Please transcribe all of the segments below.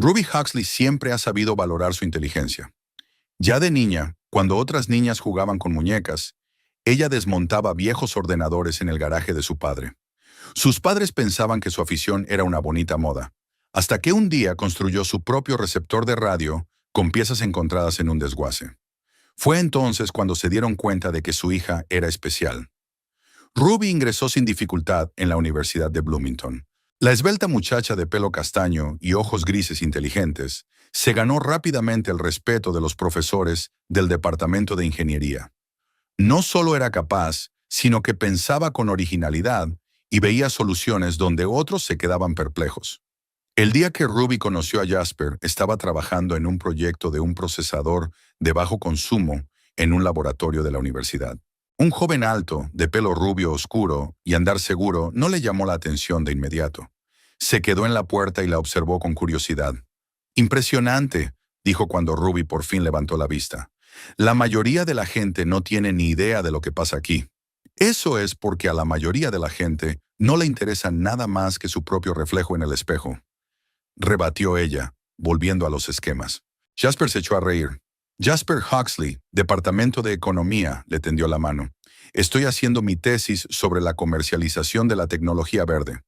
Ruby Huxley siempre ha sabido valorar su inteligencia. Ya de niña, cuando otras niñas jugaban con muñecas, ella desmontaba viejos ordenadores en el garaje de su padre. Sus padres pensaban que su afición era una bonita moda, hasta que un día construyó su propio receptor de radio con piezas encontradas en un desguace. Fue entonces cuando se dieron cuenta de que su hija era especial. Ruby ingresó sin dificultad en la Universidad de Bloomington. La esbelta muchacha de pelo castaño y ojos grises inteligentes se ganó rápidamente el respeto de los profesores del departamento de ingeniería. No solo era capaz, sino que pensaba con originalidad y veía soluciones donde otros se quedaban perplejos. El día que Ruby conoció a Jasper, estaba trabajando en un proyecto de un procesador de bajo consumo en un laboratorio de la universidad. Un joven alto, de pelo rubio oscuro y andar seguro, no le llamó la atención de inmediato. Se quedó en la puerta y la observó con curiosidad. «Impresionante», dijo cuando Ruby por fin levantó la vista. «La mayoría de la gente no tiene ni idea de lo que pasa aquí». Eso es porque a la mayoría de la gente no le interesa nada más que su propio reflejo en el espejo, rebatió ella, volviendo a los esquemas. Jasper se echó a reír. Jasper Huxley, Departamento de Economía, le tendió la mano. Estoy haciendo mi tesis sobre la comercialización de la tecnología verde.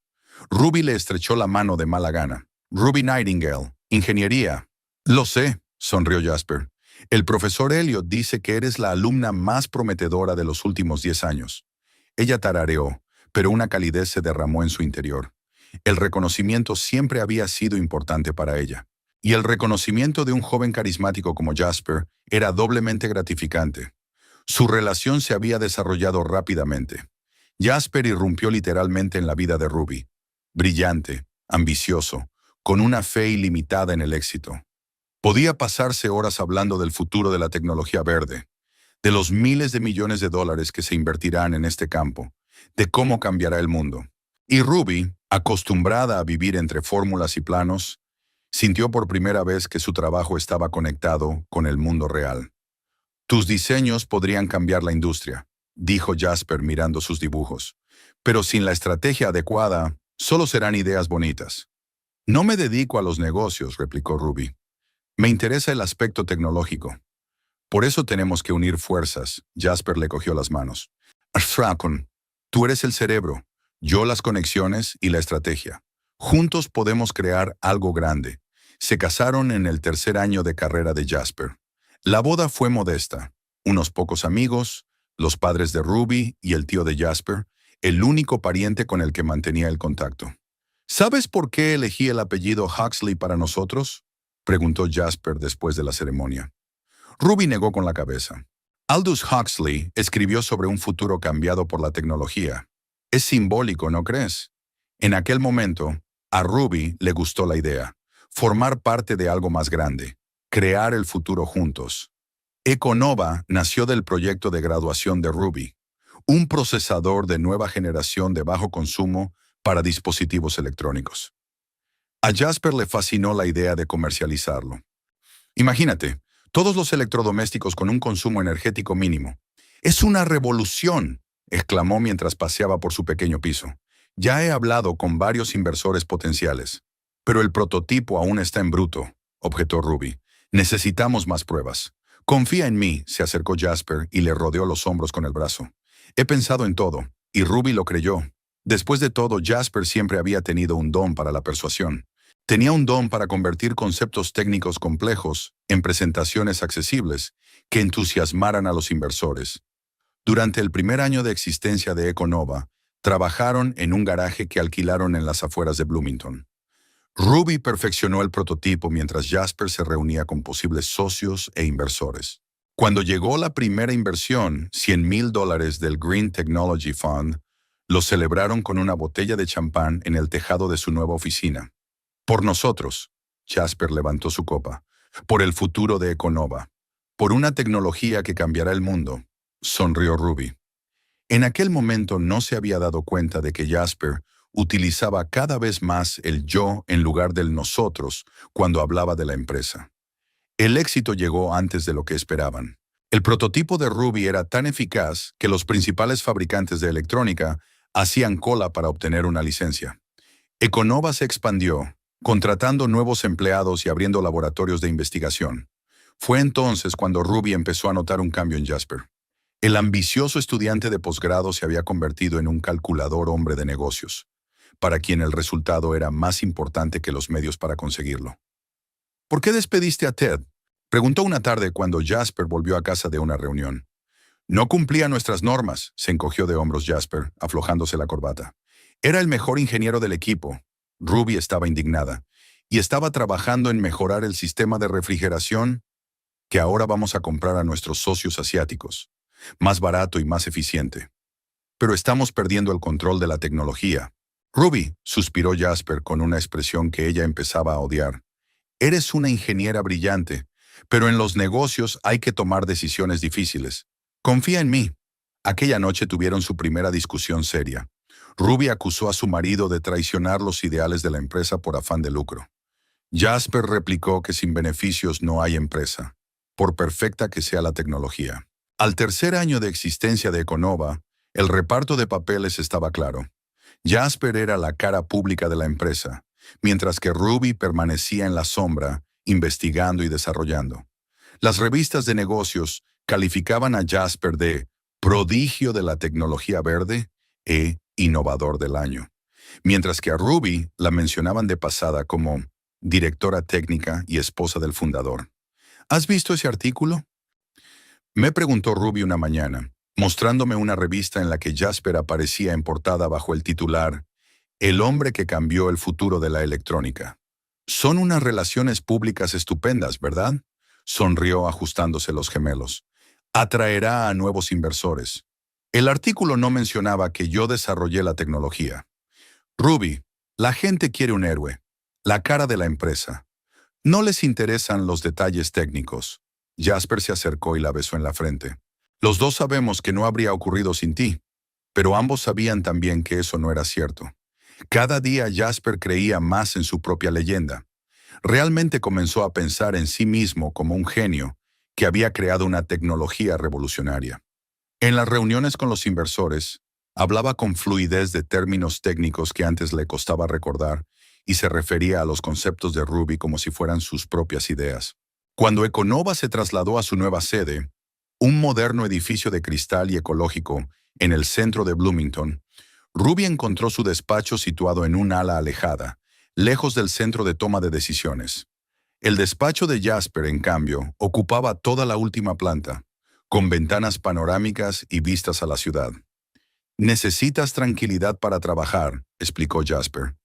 Ruby le estrechó la mano de mala gana. Ruby Nightingale, Ingeniería. Lo sé, sonrió Jasper. El profesor Elliot dice que eres la alumna más prometedora de los últimos 10 años. Ella tarareó, pero una calidez se derramó en su interior. El reconocimiento siempre había sido importante para ella. Y el reconocimiento de un joven carismático como Jasper era doblemente gratificante. Su relación se había desarrollado rápidamente. Jasper irrumpió literalmente en la vida de Ruby. Brillante, ambicioso, con una fe ilimitada en el éxito. Podía pasarse horas hablando del futuro de la tecnología verde, de los miles de millones de dólares que se invertirán en este campo, de cómo cambiará el mundo. Y Ruby, acostumbrada a vivir entre fórmulas y planos, sintió por primera vez que su trabajo estaba conectado con el mundo real. «Tus diseños podrían cambiar la industria», dijo Jasper mirando sus dibujos. «Pero sin la estrategia adecuada, solo serán ideas bonitas». «No me dedico a los negocios», replicó Ruby. «Me interesa el aspecto tecnológico». «Por eso tenemos que unir fuerzas», Jasper le cogió las manos. «Arthrakon, tú eres el cerebro, yo las conexiones y la estrategia. Juntos podemos crear algo grande». Se casaron en el tercer año de carrera de Jasper. La boda fue modesta. Unos pocos amigos, los padres de Ruby y el tío de Jasper, el único pariente con el que mantenía el contacto. «¿Sabes por qué elegí el apellido Huxley para nosotros?», preguntó Jasper después de la ceremonia. Ruby negó con la cabeza. «Aldous Huxley escribió sobre un futuro cambiado por la tecnología. Es simbólico, ¿no crees?». En aquel momento, a Ruby le gustó la idea. Formar parte de algo más grande. Crear el futuro juntos. Econova nació del proyecto de graduación de Ruby. Un procesador de nueva generación de bajo consumo para dispositivos electrónicos. A Jasper le fascinó la idea de comercializarlo. «Imagínate, todos los electrodomésticos con un consumo energético mínimo. ¡Es una revolución!», exclamó mientras paseaba por su pequeño piso. «Ya he hablado con varios inversores potenciales». «Pero el prototipo aún está en bruto», objetó Ruby. «Necesitamos más pruebas». «Confía en mí», se acercó Jasper y le rodeó los hombros con el brazo. «He pensado en todo», y Ruby lo creyó. Después de todo, Jasper siempre había tenido un don para la persuasión. Tenía un don para convertir conceptos técnicos complejos en presentaciones accesibles que entusiasmaran a los inversores. Durante el primer año de existencia de Econova, trabajaron en un garaje que alquilaron en las afueras de Bloomington. Ruby perfeccionó el prototipo mientras Jasper se reunía con posibles socios e inversores. Cuando llegó la primera inversión, $100,000 del Green Technology Fund, lo celebraron con una botella de champán en el tejado de su nueva oficina. «Por nosotros», Jasper levantó su copa, «por el futuro de Econova, por una tecnología que cambiará el mundo», sonrió Ruby. En aquel momento no se había dado cuenta de que Jasper utilizaba cada vez más el yo en lugar del nosotros cuando hablaba de la empresa. El éxito llegó antes de lo que esperaban. El prototipo de Ruby era tan eficaz que los principales fabricantes de electrónica hacían cola para obtener una licencia. Econova se expandió, contratando nuevos empleados y abriendo laboratorios de investigación. Fue entonces cuando Ruby empezó a notar un cambio en Jasper. El ambicioso estudiante de posgrado se había convertido en un calculador hombre de negocios, para quien el resultado era más importante que los medios para conseguirlo. ¿Por qué despediste a Ted?, preguntó una tarde cuando Jasper volvió a casa de una reunión. No cumplía nuestras normas, se encogió de hombros Jasper, aflojándose la corbata. Era el mejor ingeniero del equipo. Ruby estaba indignada, y estaba trabajando en mejorar el sistema de refrigeración que ahora vamos a comprar a nuestros socios asiáticos. Más barato y más eficiente. Pero estamos perdiendo el control de la tecnología. Ruby, suspiró Jasper con una expresión que ella empezaba a odiar. Eres una ingeniera brillante, pero en los negocios hay que tomar decisiones difíciles. Confía en mí. Aquella noche tuvieron su primera discusión seria. Ruby acusó a su marido de traicionar los ideales de la empresa por afán de lucro. Jasper replicó que sin beneficios no hay empresa, por perfecta que sea la tecnología. Al tercer año de existencia de Econova, el reparto de papeles estaba claro. Jasper era la cara pública de la empresa, mientras que Ruby permanecía en la sombra, investigando y desarrollando. Las revistas de negocios calificaban a Jasper de prodigio de la tecnología verde e innovador del año, mientras que a Ruby la mencionaban de pasada como directora técnica y esposa del fundador. ¿Has visto ese artículo?, me preguntó Ruby una mañana, mostrándome una revista en la que Jasper aparecía en portada bajo el titular El hombre que cambió el futuro de la electrónica. Son unas relaciones públicas estupendas, ¿verdad?, sonrió ajustándose los gemelos. Atraerá a nuevos inversores. El artículo no mencionaba que yo desarrollé la tecnología. Ruby, la gente quiere un héroe, la cara de la empresa. No les interesan los detalles técnicos. Jasper se acercó y la besó en la frente. Los dos sabemos que no habría ocurrido sin ti, pero ambos sabían también que eso no era cierto. Cada día Jasper creía más en su propia leyenda. Realmente comenzó a pensar en sí mismo como un genio que había creado una tecnología revolucionaria. En las reuniones con los inversores, hablaba con fluidez de términos técnicos que antes le costaba recordar y se refería a los conceptos de Ruby como si fueran sus propias ideas. Cuando Econova se trasladó a su nueva sede, un moderno edificio de cristal y ecológico en el centro de Bloomington, Ruby encontró su despacho situado en un ala alejada, lejos del centro de toma de decisiones. El despacho de Jasper, en cambio, ocupaba toda la última planta, con ventanas panorámicas y vistas a la ciudad. Necesitas tranquilidad para trabajar, explicó Jasper,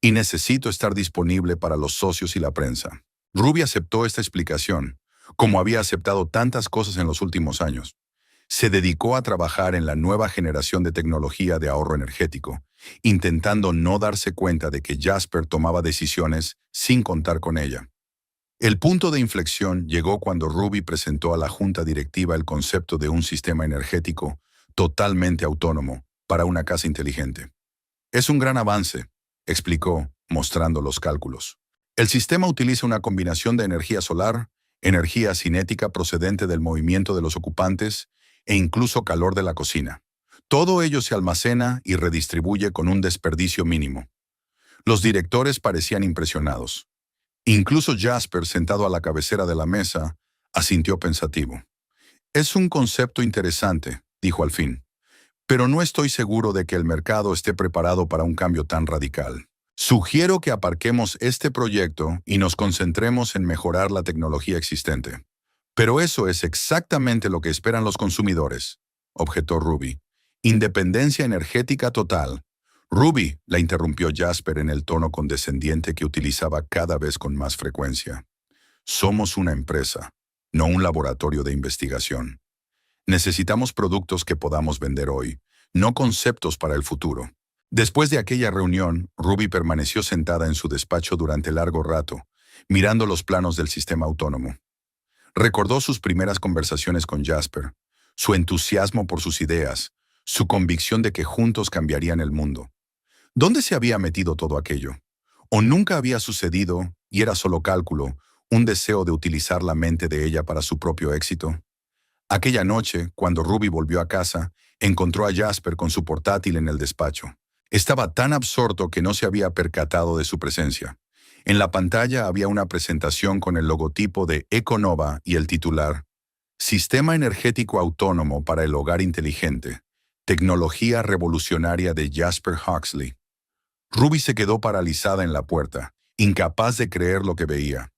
y necesito estar disponible para los socios y la prensa. Ruby aceptó esta explicación, como había aceptado tantas cosas en los últimos años. Se dedicó a trabajar en la nueva generación de tecnología de ahorro energético, intentando no darse cuenta de que Jasper tomaba decisiones sin contar con ella. El punto de inflexión llegó cuando Ruby presentó a la junta directiva el concepto de un sistema energético totalmente autónomo para una casa inteligente. Es un gran avance, explicó, mostrando los cálculos. El sistema utiliza una combinación de energía solar, energía cinética procedente del movimiento de los ocupantes e incluso calor de la cocina. Todo ello se almacena y redistribuye con un desperdicio mínimo. Los directores parecían impresionados. Incluso Jasper, sentado a la cabecera de la mesa, asintió pensativo. Es un concepto interesante, dijo al fin, pero no estoy seguro de que el mercado esté preparado para un cambio tan radical. Sugiero que aparquemos este proyecto y nos concentremos en mejorar la tecnología existente. Pero eso es exactamente lo que esperan los consumidores, objetó Ruby. Independencia energética total. Ruby, la interrumpió Jasper en el tono condescendiente que utilizaba cada vez con más frecuencia. Somos una empresa, no un laboratorio de investigación. Necesitamos productos que podamos vender hoy, no conceptos para el futuro. Después de aquella reunión, Ruby permaneció sentada en su despacho durante largo rato, mirando los planos del sistema autónomo. Recordó sus primeras conversaciones con Jasper, su entusiasmo por sus ideas, su convicción de que juntos cambiarían el mundo. ¿Dónde se había metido todo aquello? ¿O nunca había sucedido y era solo cálculo, un deseo de utilizar la mente de ella para su propio éxito? Aquella noche, cuando Ruby volvió a casa, encontró a Jasper con su portátil en el despacho. Estaba tan absorto que no se había percatado de su presencia. En la pantalla había una presentación con el logotipo de Econova y el titular: Sistema energético autónomo para el hogar inteligente. Tecnología revolucionaria de Jasper Huxley. Ruby se quedó paralizada en la puerta, incapaz de creer lo que veía.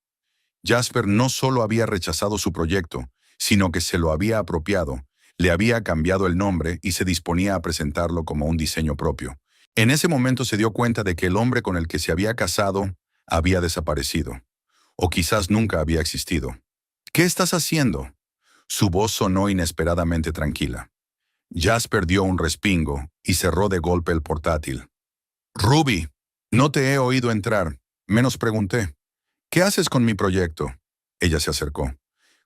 Jasper no solo había rechazado su proyecto, sino que se lo había apropiado, le había cambiado el nombre y se disponía a presentarlo como un diseño propio. En ese momento se dio cuenta de que el hombre con el que se había casado había desaparecido, o quizás nunca había existido. ¿Qué estás haciendo? Su voz sonó inesperadamente tranquila. Jasper dio un respingo y cerró de golpe el portátil. Ruby, no te he oído entrar, menos pregunté. ¿Qué haces con mi proyecto? Ella se acercó.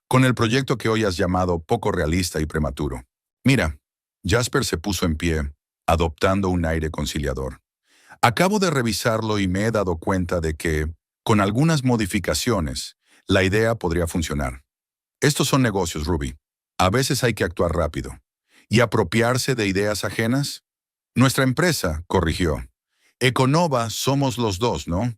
Con el proyecto que hoy has llamado poco realista y prematuro. Mira, Jasper se puso en pie, adoptando un aire conciliador. Acabo de revisarlo y me he dado cuenta de que, con algunas modificaciones, la idea podría funcionar. Estos son negocios, Ruby. A veces hay que actuar rápido. ¿Y apropiarse de ideas ajenas? Nuestra empresa, corrigió. Econova somos los dos, ¿no?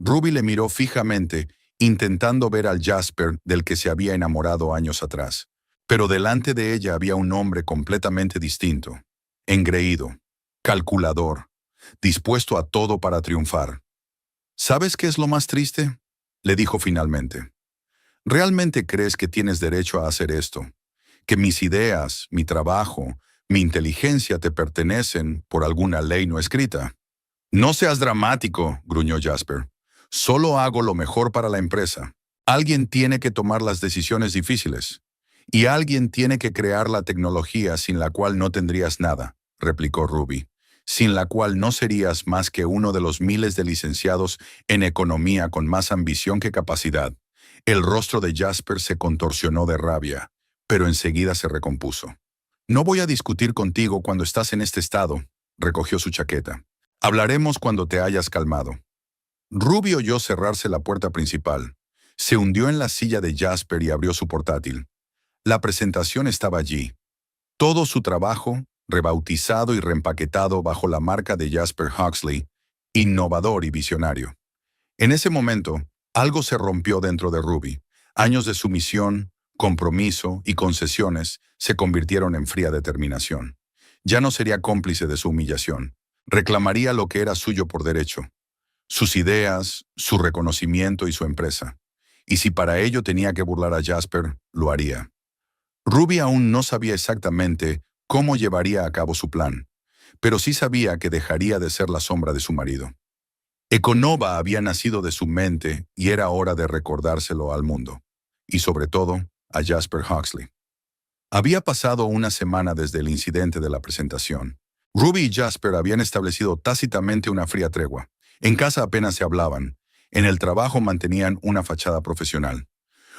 Ruby le miró fijamente, intentando ver al Jasper del que se había enamorado años atrás. Pero delante de ella había un hombre completamente distinto, engreído, calculador, dispuesto a todo para triunfar. ¿Sabes qué es lo más triste? Le dijo finalmente. ¿Realmente crees que tienes derecho a hacer esto? ¿Que mis ideas, mi trabajo, mi inteligencia te pertenecen por alguna ley no escrita? No seas dramático, gruñó Jasper. Solo hago lo mejor para la empresa. Alguien tiene que tomar las decisiones difíciles. Y alguien tiene que crear la tecnología sin la cual no tendrías nada, replicó Ruby. Sin la cual no serías más que uno de los miles de licenciados en economía con más ambición que capacidad. El rostro de Jasper se contorsionó de rabia, pero enseguida se recompuso. No voy a discutir contigo cuando estás en este estado, recogió su chaqueta. Hablaremos cuando te hayas calmado. Ruby oyó cerrarse la puerta principal. Se hundió en la silla de Jasper y abrió su portátil. La presentación estaba allí. Todo su trabajo, rebautizado y reempaquetado bajo la marca de Jasper Huxley, innovador y visionario. En ese momento, algo se rompió dentro de Ruby. Años de sumisión, compromiso y concesiones se convirtieron en fría determinación. Ya no sería cómplice de su humillación. Reclamaría lo que era suyo por derecho. Sus ideas, su reconocimiento y su empresa. Y si para ello tenía que burlar a Jasper, lo haría. Ruby aún no sabía exactamente cómo llevaría a cabo su plan, pero sí sabía que dejaría de ser la sombra de su marido. Econova había nacido de su mente y era hora de recordárselo al mundo, y sobre todo a Jasper Huxley. Había pasado una semana desde el incidente de la presentación. Ruby y Jasper habían establecido tácitamente una fría tregua. En casa apenas se hablaban. En el trabajo mantenían una fachada profesional.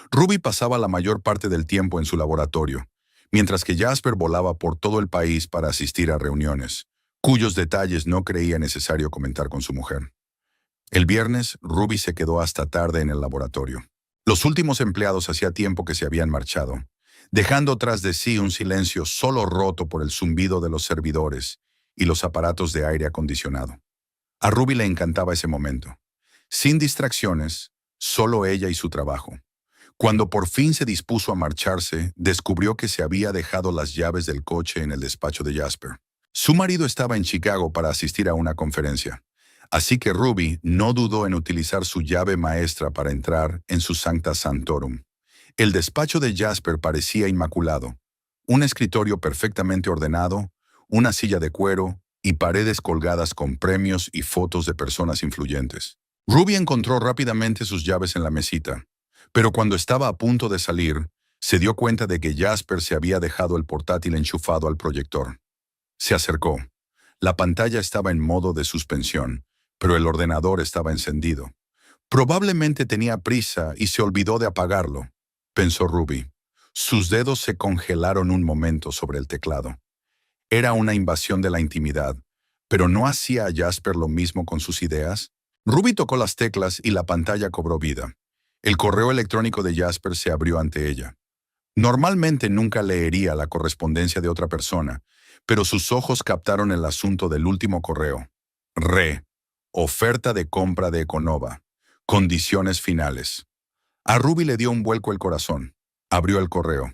Ruby pasaba la mayor parte del tiempo en su laboratorio, mientras que Jasper volaba por todo el país para asistir a reuniones, cuyos detalles no creía necesario comentar con su mujer. El viernes, Ruby se quedó hasta tarde en el laboratorio. Los últimos empleados hacía tiempo que se habían marchado, dejando tras de sí un silencio solo roto por el zumbido de los servidores y los aparatos de aire acondicionado. A Ruby le encantaba ese momento. Sin distracciones, solo ella y su trabajo. Cuando por fin se dispuso a marcharse, descubrió que se había dejado las llaves del coche en el despacho de Jasper. Su marido estaba en Chicago para asistir a una conferencia, así que Ruby no dudó en utilizar su llave maestra para entrar en su Sancta Sanctorum. El despacho de Jasper parecía inmaculado. Un escritorio perfectamente ordenado, una silla de cuero y paredes colgadas con premios y fotos de personas influyentes. Ruby encontró rápidamente sus llaves en la mesita, pero cuando estaba a punto de salir, se dio cuenta de que Jasper se había dejado el portátil enchufado al proyector. Se acercó. La pantalla estaba en modo de suspensión, pero el ordenador estaba encendido. Probablemente tenía prisa y se olvidó de apagarlo, pensó Ruby. Sus dedos se congelaron un momento sobre el teclado. Era una invasión de la intimidad, pero ¿no hacía a Jasper lo mismo con sus ideas? Ruby tocó las teclas y la pantalla cobró vida. El correo electrónico de Jasper se abrió ante ella. Normalmente nunca leería la correspondencia de otra persona, pero sus ojos captaron el asunto del último correo. Oferta de compra de Econova. Condiciones finales. A Ruby le dio un vuelco el corazón. Abrió el correo.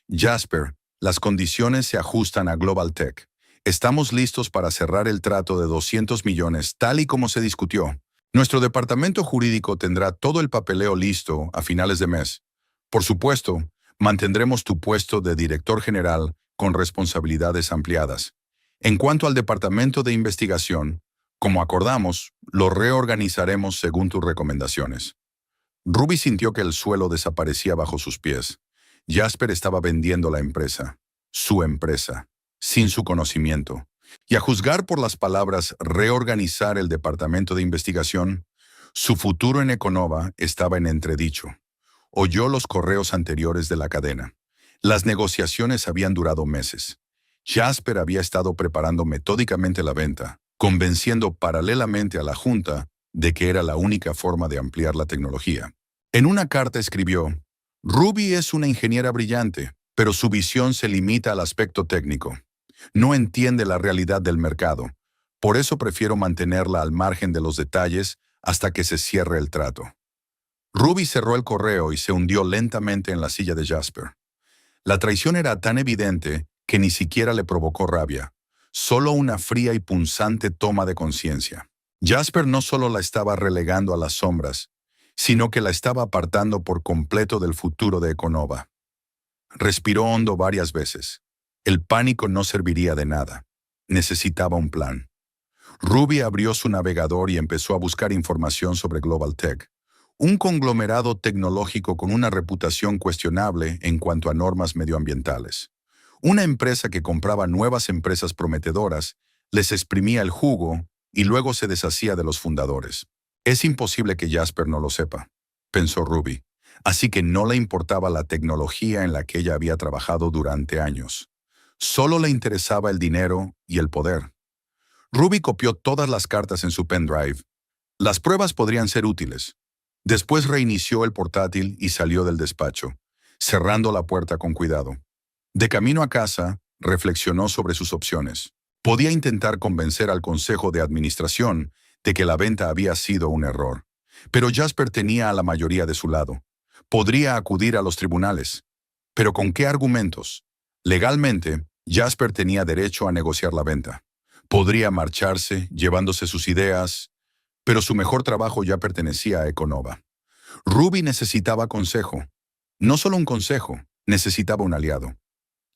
Jasper, las condiciones se ajustan a Global Tech. Estamos listos para cerrar el trato de 200 millones, tal y como se discutió. Nuestro departamento jurídico tendrá todo el papeleo listo a finales de mes. Por supuesto, mantendremos tu puesto de director general con responsabilidades ampliadas. En cuanto al departamento de investigación, como acordamos, lo reorganizaremos según tus recomendaciones. Ruby sintió que el suelo desaparecía bajo sus pies. Jasper estaba vendiendo la empresa, su empresa, sin su conocimiento. Y a juzgar por las palabras reorganizar el departamento de investigación, su futuro en Econova estaba en entredicho. Oyó los correos anteriores de la cadena. Las negociaciones habían durado meses. Jasper había estado preparando metódicamente la venta, convenciendo paralelamente a la Junta de que era la única forma de ampliar la tecnología. En una carta escribió: Ruby es una ingeniera brillante, pero su visión se limita al aspecto técnico. No entiende la realidad del mercado. Por eso prefiero mantenerla al margen de los detalles hasta que se cierre el trato. Ruby cerró el correo y se hundió lentamente en la silla de Jasper. La traición era tan evidente que ni siquiera le provocó rabia, solo una fría y punzante toma de conciencia. Jasper no solo la estaba relegando a las sombras, sino que la estaba apartando por completo del futuro de Econova. Respiró hondo varias veces. El pánico no serviría de nada. Necesitaba un plan. Ruby abrió su navegador y empezó a buscar información sobre Global Tech, un conglomerado tecnológico con una reputación cuestionable en cuanto a normas medioambientales. Una empresa que compraba nuevas empresas prometedoras, les exprimía el jugo y luego se deshacía de los fundadores. Es imposible que Jasper no lo sepa, pensó Ruby, así que no le importaba la tecnología en la que ella había trabajado durante años. Solo le interesaba el dinero y el poder. Ruby copió todas las cartas en su pendrive. Las pruebas podrían ser útiles. Después reinició el portátil y salió del despacho, cerrando la puerta con cuidado. De camino a casa, reflexionó sobre sus opciones. Podía intentar convencer al consejo de administración de que la venta había sido un error. Pero Jasper tenía a la mayoría de su lado. Podría acudir a los tribunales. ¿Pero con qué argumentos? Legalmente, Jasper tenía derecho a negociar la venta. Podría marcharse, llevándose sus ideas, pero su mejor trabajo ya pertenecía a Econova. Ruby necesitaba consejo. No solo un consejo, necesitaba un aliado.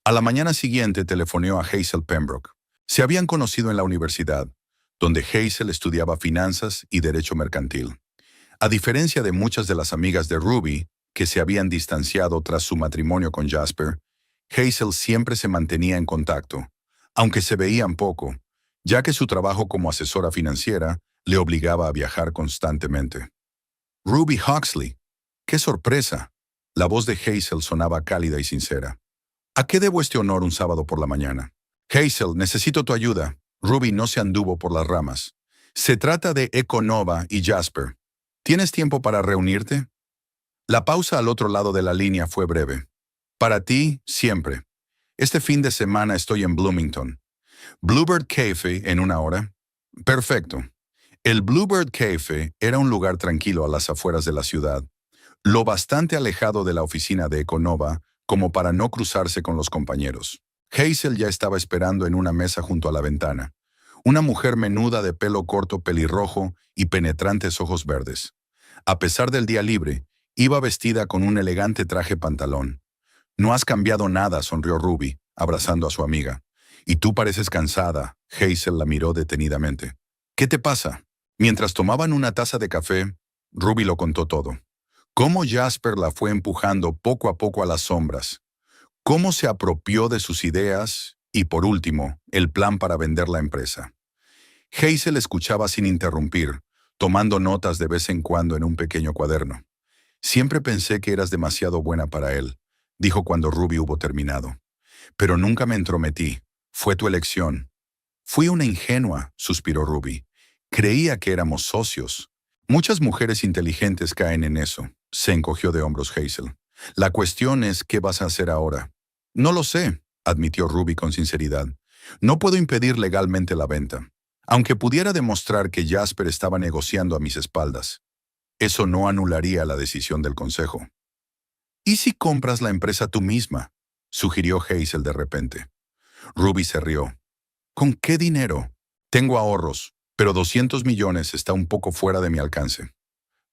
A la mañana siguiente telefoneó a Hazel Pembroke. Se habían conocido en la universidad, donde Hazel estudiaba finanzas y derecho mercantil. A diferencia de muchas de las amigas de Ruby, que se habían distanciado tras su matrimonio con Jasper, Hazel siempre se mantenía en contacto, aunque se veían poco, ya que su trabajo como asesora financiera le obligaba a viajar constantemente. Ruby Huxley. ¡Qué sorpresa! La voz de Hazel sonaba cálida y sincera. ¿A qué debo este honor un sábado por la mañana? Hazel, necesito tu ayuda. Ruby no se anduvo por las ramas. Se trata de Econova y Jasper. ¿Tienes tiempo para reunirte? La pausa al otro lado de la línea fue breve. Para ti, siempre. Este fin de semana estoy en Bloomington. Bluebird Cafe en 1 hora. Perfecto. El Bluebird Cafe era un lugar tranquilo a las afueras de la ciudad, lo bastante alejado de la oficina de Econova como para no cruzarse con los compañeros. Hazel ya estaba esperando en una mesa junto a la ventana, una mujer menuda de pelo corto pelirrojo y penetrantes ojos verdes. A pesar del día libre, iba vestida con un elegante traje pantalón. No has cambiado nada, sonrió Ruby, abrazando a su amiga. Y tú pareces cansada. Hazel la miró detenidamente. ¿Qué te pasa? Mientras tomaban una taza de café, Ruby lo contó todo. Cómo Jasper la fue empujando poco a poco a las sombras. Cómo se apropió de sus ideas y, por último, el plan para vender la empresa. Hazel escuchaba sin interrumpir, tomando notas de vez en cuando en un pequeño cuaderno. Siempre pensé que eras demasiado buena para él, dijo cuando Ruby hubo terminado. Pero nunca me entrometí. Fue tu elección. Fui una ingenua, suspiró Ruby. Creía que éramos socios. Muchas mujeres inteligentes caen en eso. Se encogió de hombros Hazel. La cuestión es, ¿qué vas a hacer ahora? No lo sé, admitió Ruby con sinceridad. No puedo impedir legalmente la venta, aunque pudiera demostrar que Jasper estaba negociando a mis espaldas. Eso no anularía la decisión del consejo. ¿Y si compras la empresa tú misma?, sugirió Hazel de repente. Ruby se rió. ¿Con qué dinero? Tengo ahorros, pero 200 millones está un poco fuera de mi alcance.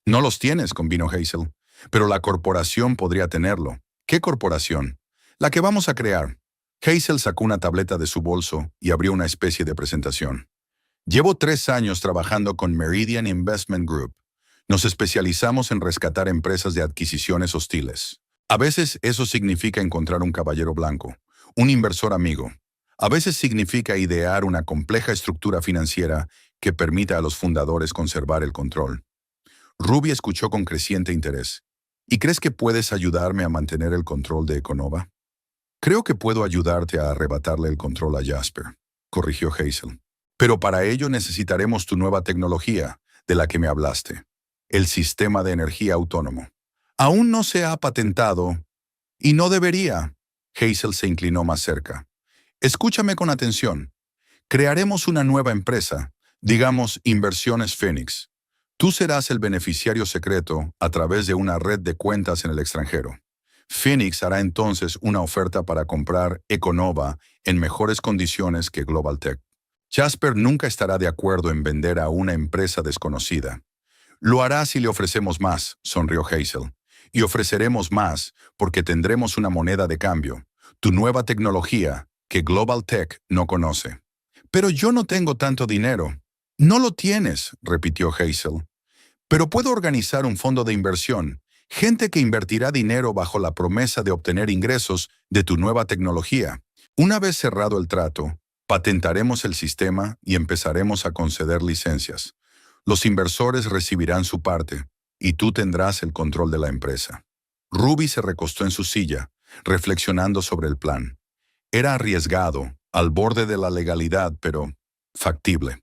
No los tienes, convino Hazel, pero la corporación podría tenerlo. ¿Qué corporación? La que vamos a crear. Hazel sacó una tableta de su bolso y abrió una especie de presentación. Llevo 3 años trabajando con Meridian Investment Group. Nos especializamos en rescatar empresas de adquisiciones hostiles. A veces eso significa encontrar un caballero blanco, un inversor amigo. A veces significa idear una compleja estructura financiera que permita a los fundadores conservar el control. Ruby escuchó con creciente interés. ¿Y crees que puedes ayudarme a mantener el control de Econova? Creo que puedo ayudarte a arrebatarle el control a Jasper, corrigió Hazel. Pero para ello necesitaremos tu nueva tecnología, de la que me hablaste. El sistema de energía autónomo. Aún no se ha patentado, y no debería. Hazel se inclinó más cerca. Escúchame con atención. Crearemos una nueva empresa, digamos Inversiones Phoenix. Tú serás el beneficiario secreto a través de una red de cuentas en el extranjero. Phoenix hará entonces una oferta para comprar Econova en mejores condiciones que Global Tech. Jasper nunca estará de acuerdo en vender a una empresa desconocida. Lo hará si le ofrecemos más, sonrió Hazel. Y ofreceremos más porque tendremos una moneda de cambio, tu nueva tecnología que Global Tech no conoce. Pero yo no tengo tanto dinero. No lo tienes, repitió Hazel. Pero puedo organizar un fondo de inversión, gente que invertirá dinero bajo la promesa de obtener ingresos de tu nueva tecnología. Una vez cerrado el trato, patentaremos el sistema y empezaremos a conceder licencias. Los inversores recibirán su parte y tú tendrás el control de la empresa. Ruby se recostó en su silla, reflexionando sobre el plan. Era arriesgado, al borde de la legalidad, pero factible.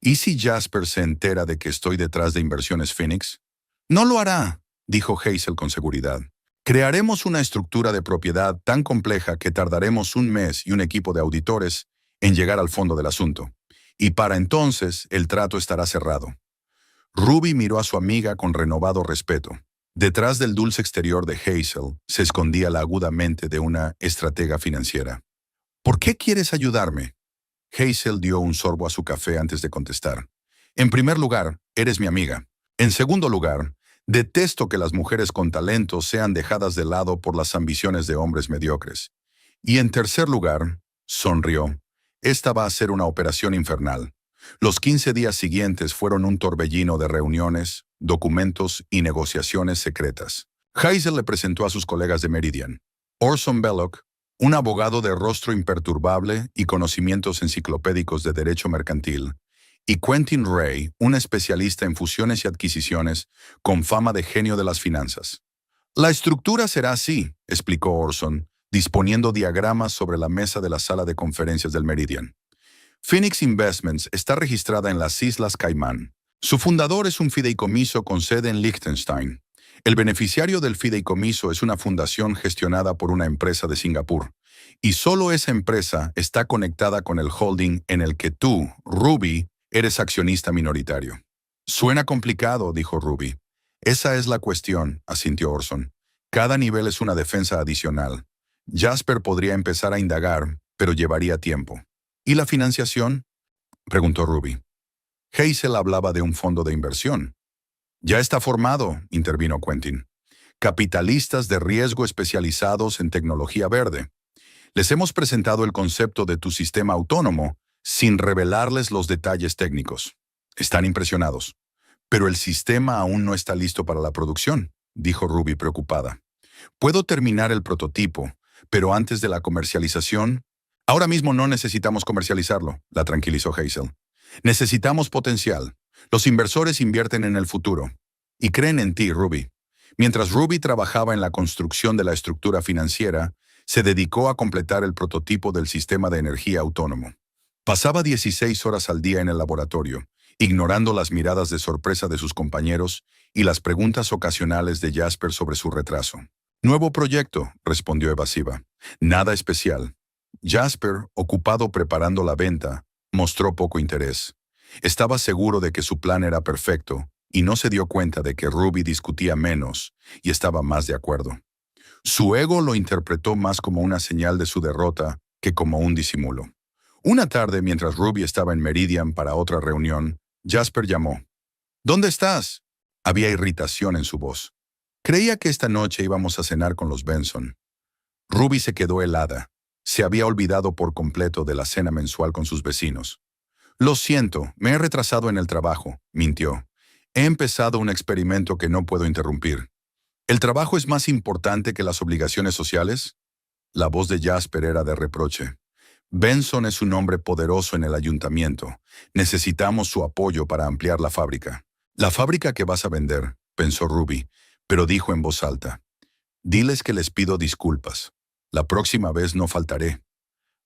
¿Y si Jasper se entera de que estoy detrás de Inversiones Phoenix? No lo hará, dijo Hazel con seguridad. Crearemos una estructura de propiedad tan compleja que tardaremos 1 mes y un equipo de auditores en llegar al fondo del asunto. Y para entonces el trato estará cerrado. Ruby miró a su amiga con renovado respeto. Detrás del dulce exterior de Hazel se escondía la aguda mente de una estratega financiera. ¿Por qué quieres ayudarme? Hazel dio un sorbo a su café antes de contestar. En primer lugar, eres mi amiga. En segundo lugar, detesto que las mujeres con talento sean dejadas de lado por las ambiciones de hombres mediocres. Y en tercer lugar, sonrió, esta va a ser una operación infernal. Los 15 días siguientes fueron un torbellino de reuniones, documentos y negociaciones secretas. Hazel le presentó a sus colegas de Meridian. Orson Belloc, un abogado de rostro imperturbable y conocimientos enciclopédicos de derecho mercantil, y Quentin Ray, un especialista en fusiones y adquisiciones con fama de genio de las finanzas. La estructura será así, explicó Orson, disponiendo diagramas sobre la mesa de la sala de conferencias del Meridian. Phoenix Investments está registrada en las Islas Caimán. Su fundador es un fideicomiso con sede en Liechtenstein. El beneficiario del fideicomiso es una fundación gestionada por una empresa de Singapur. Y solo esa empresa está conectada con el holding en el que tú, Ruby, eres accionista minoritario. Suena complicado, dijo Ruby. Esa es la cuestión, asintió Orson. Cada nivel es una defensa adicional. Jasper podría empezar a indagar, pero llevaría tiempo. ¿Y la financiación?, preguntó Ruby. Hazel hablaba de un fondo de inversión. Ya está formado, intervino Quentin. Capitalistas de riesgo especializados en tecnología verde. Les hemos presentado el concepto de tu sistema autónomo sin revelarles los detalles técnicos. Están impresionados. Pero el sistema aún no está listo para la producción, dijo Ruby preocupada. Puedo terminar el prototipo, pero antes de la comercialización... Ahora mismo no necesitamos comercializarlo, la tranquilizó Hazel. Necesitamos potencial. Los inversores invierten en el futuro. Y creen en ti, Ruby. Mientras Ruby trabajaba en la construcción de la estructura financiera, se dedicó a completar el prototipo del sistema de energía autónomo. Pasaba 16 horas al día en el laboratorio, ignorando las miradas de sorpresa de sus compañeros y las preguntas ocasionales de Jasper sobre su retraso. Nuevo proyecto, respondió evasiva. Nada especial. Jasper, ocupado preparando la venta, mostró poco interés. Estaba seguro de que su plan era perfecto y no se dio cuenta de que Ruby discutía menos y estaba más de acuerdo. Su ego lo interpretó más como una señal de su derrota que como un disimulo. Una tarde, mientras Ruby estaba en Meridian para otra reunión, Jasper llamó. ¿Dónde estás? Había irritación en su voz. Creía que esta noche íbamos a cenar con los Benson. Ruby se quedó helada. Se había olvidado por completo de la cena mensual con sus vecinos. Lo siento, me he retrasado en el trabajo, mintió. He empezado un experimento que no puedo interrumpir. ¿El trabajo es más importante que las obligaciones sociales? La voz de Jasper era de reproche. Benson es un hombre poderoso en el ayuntamiento. Necesitamos su apoyo para ampliar la fábrica. La fábrica que vas a vender, pensó Ruby, pero dijo en voz alta. Diles que les pido disculpas. La próxima vez no faltaré.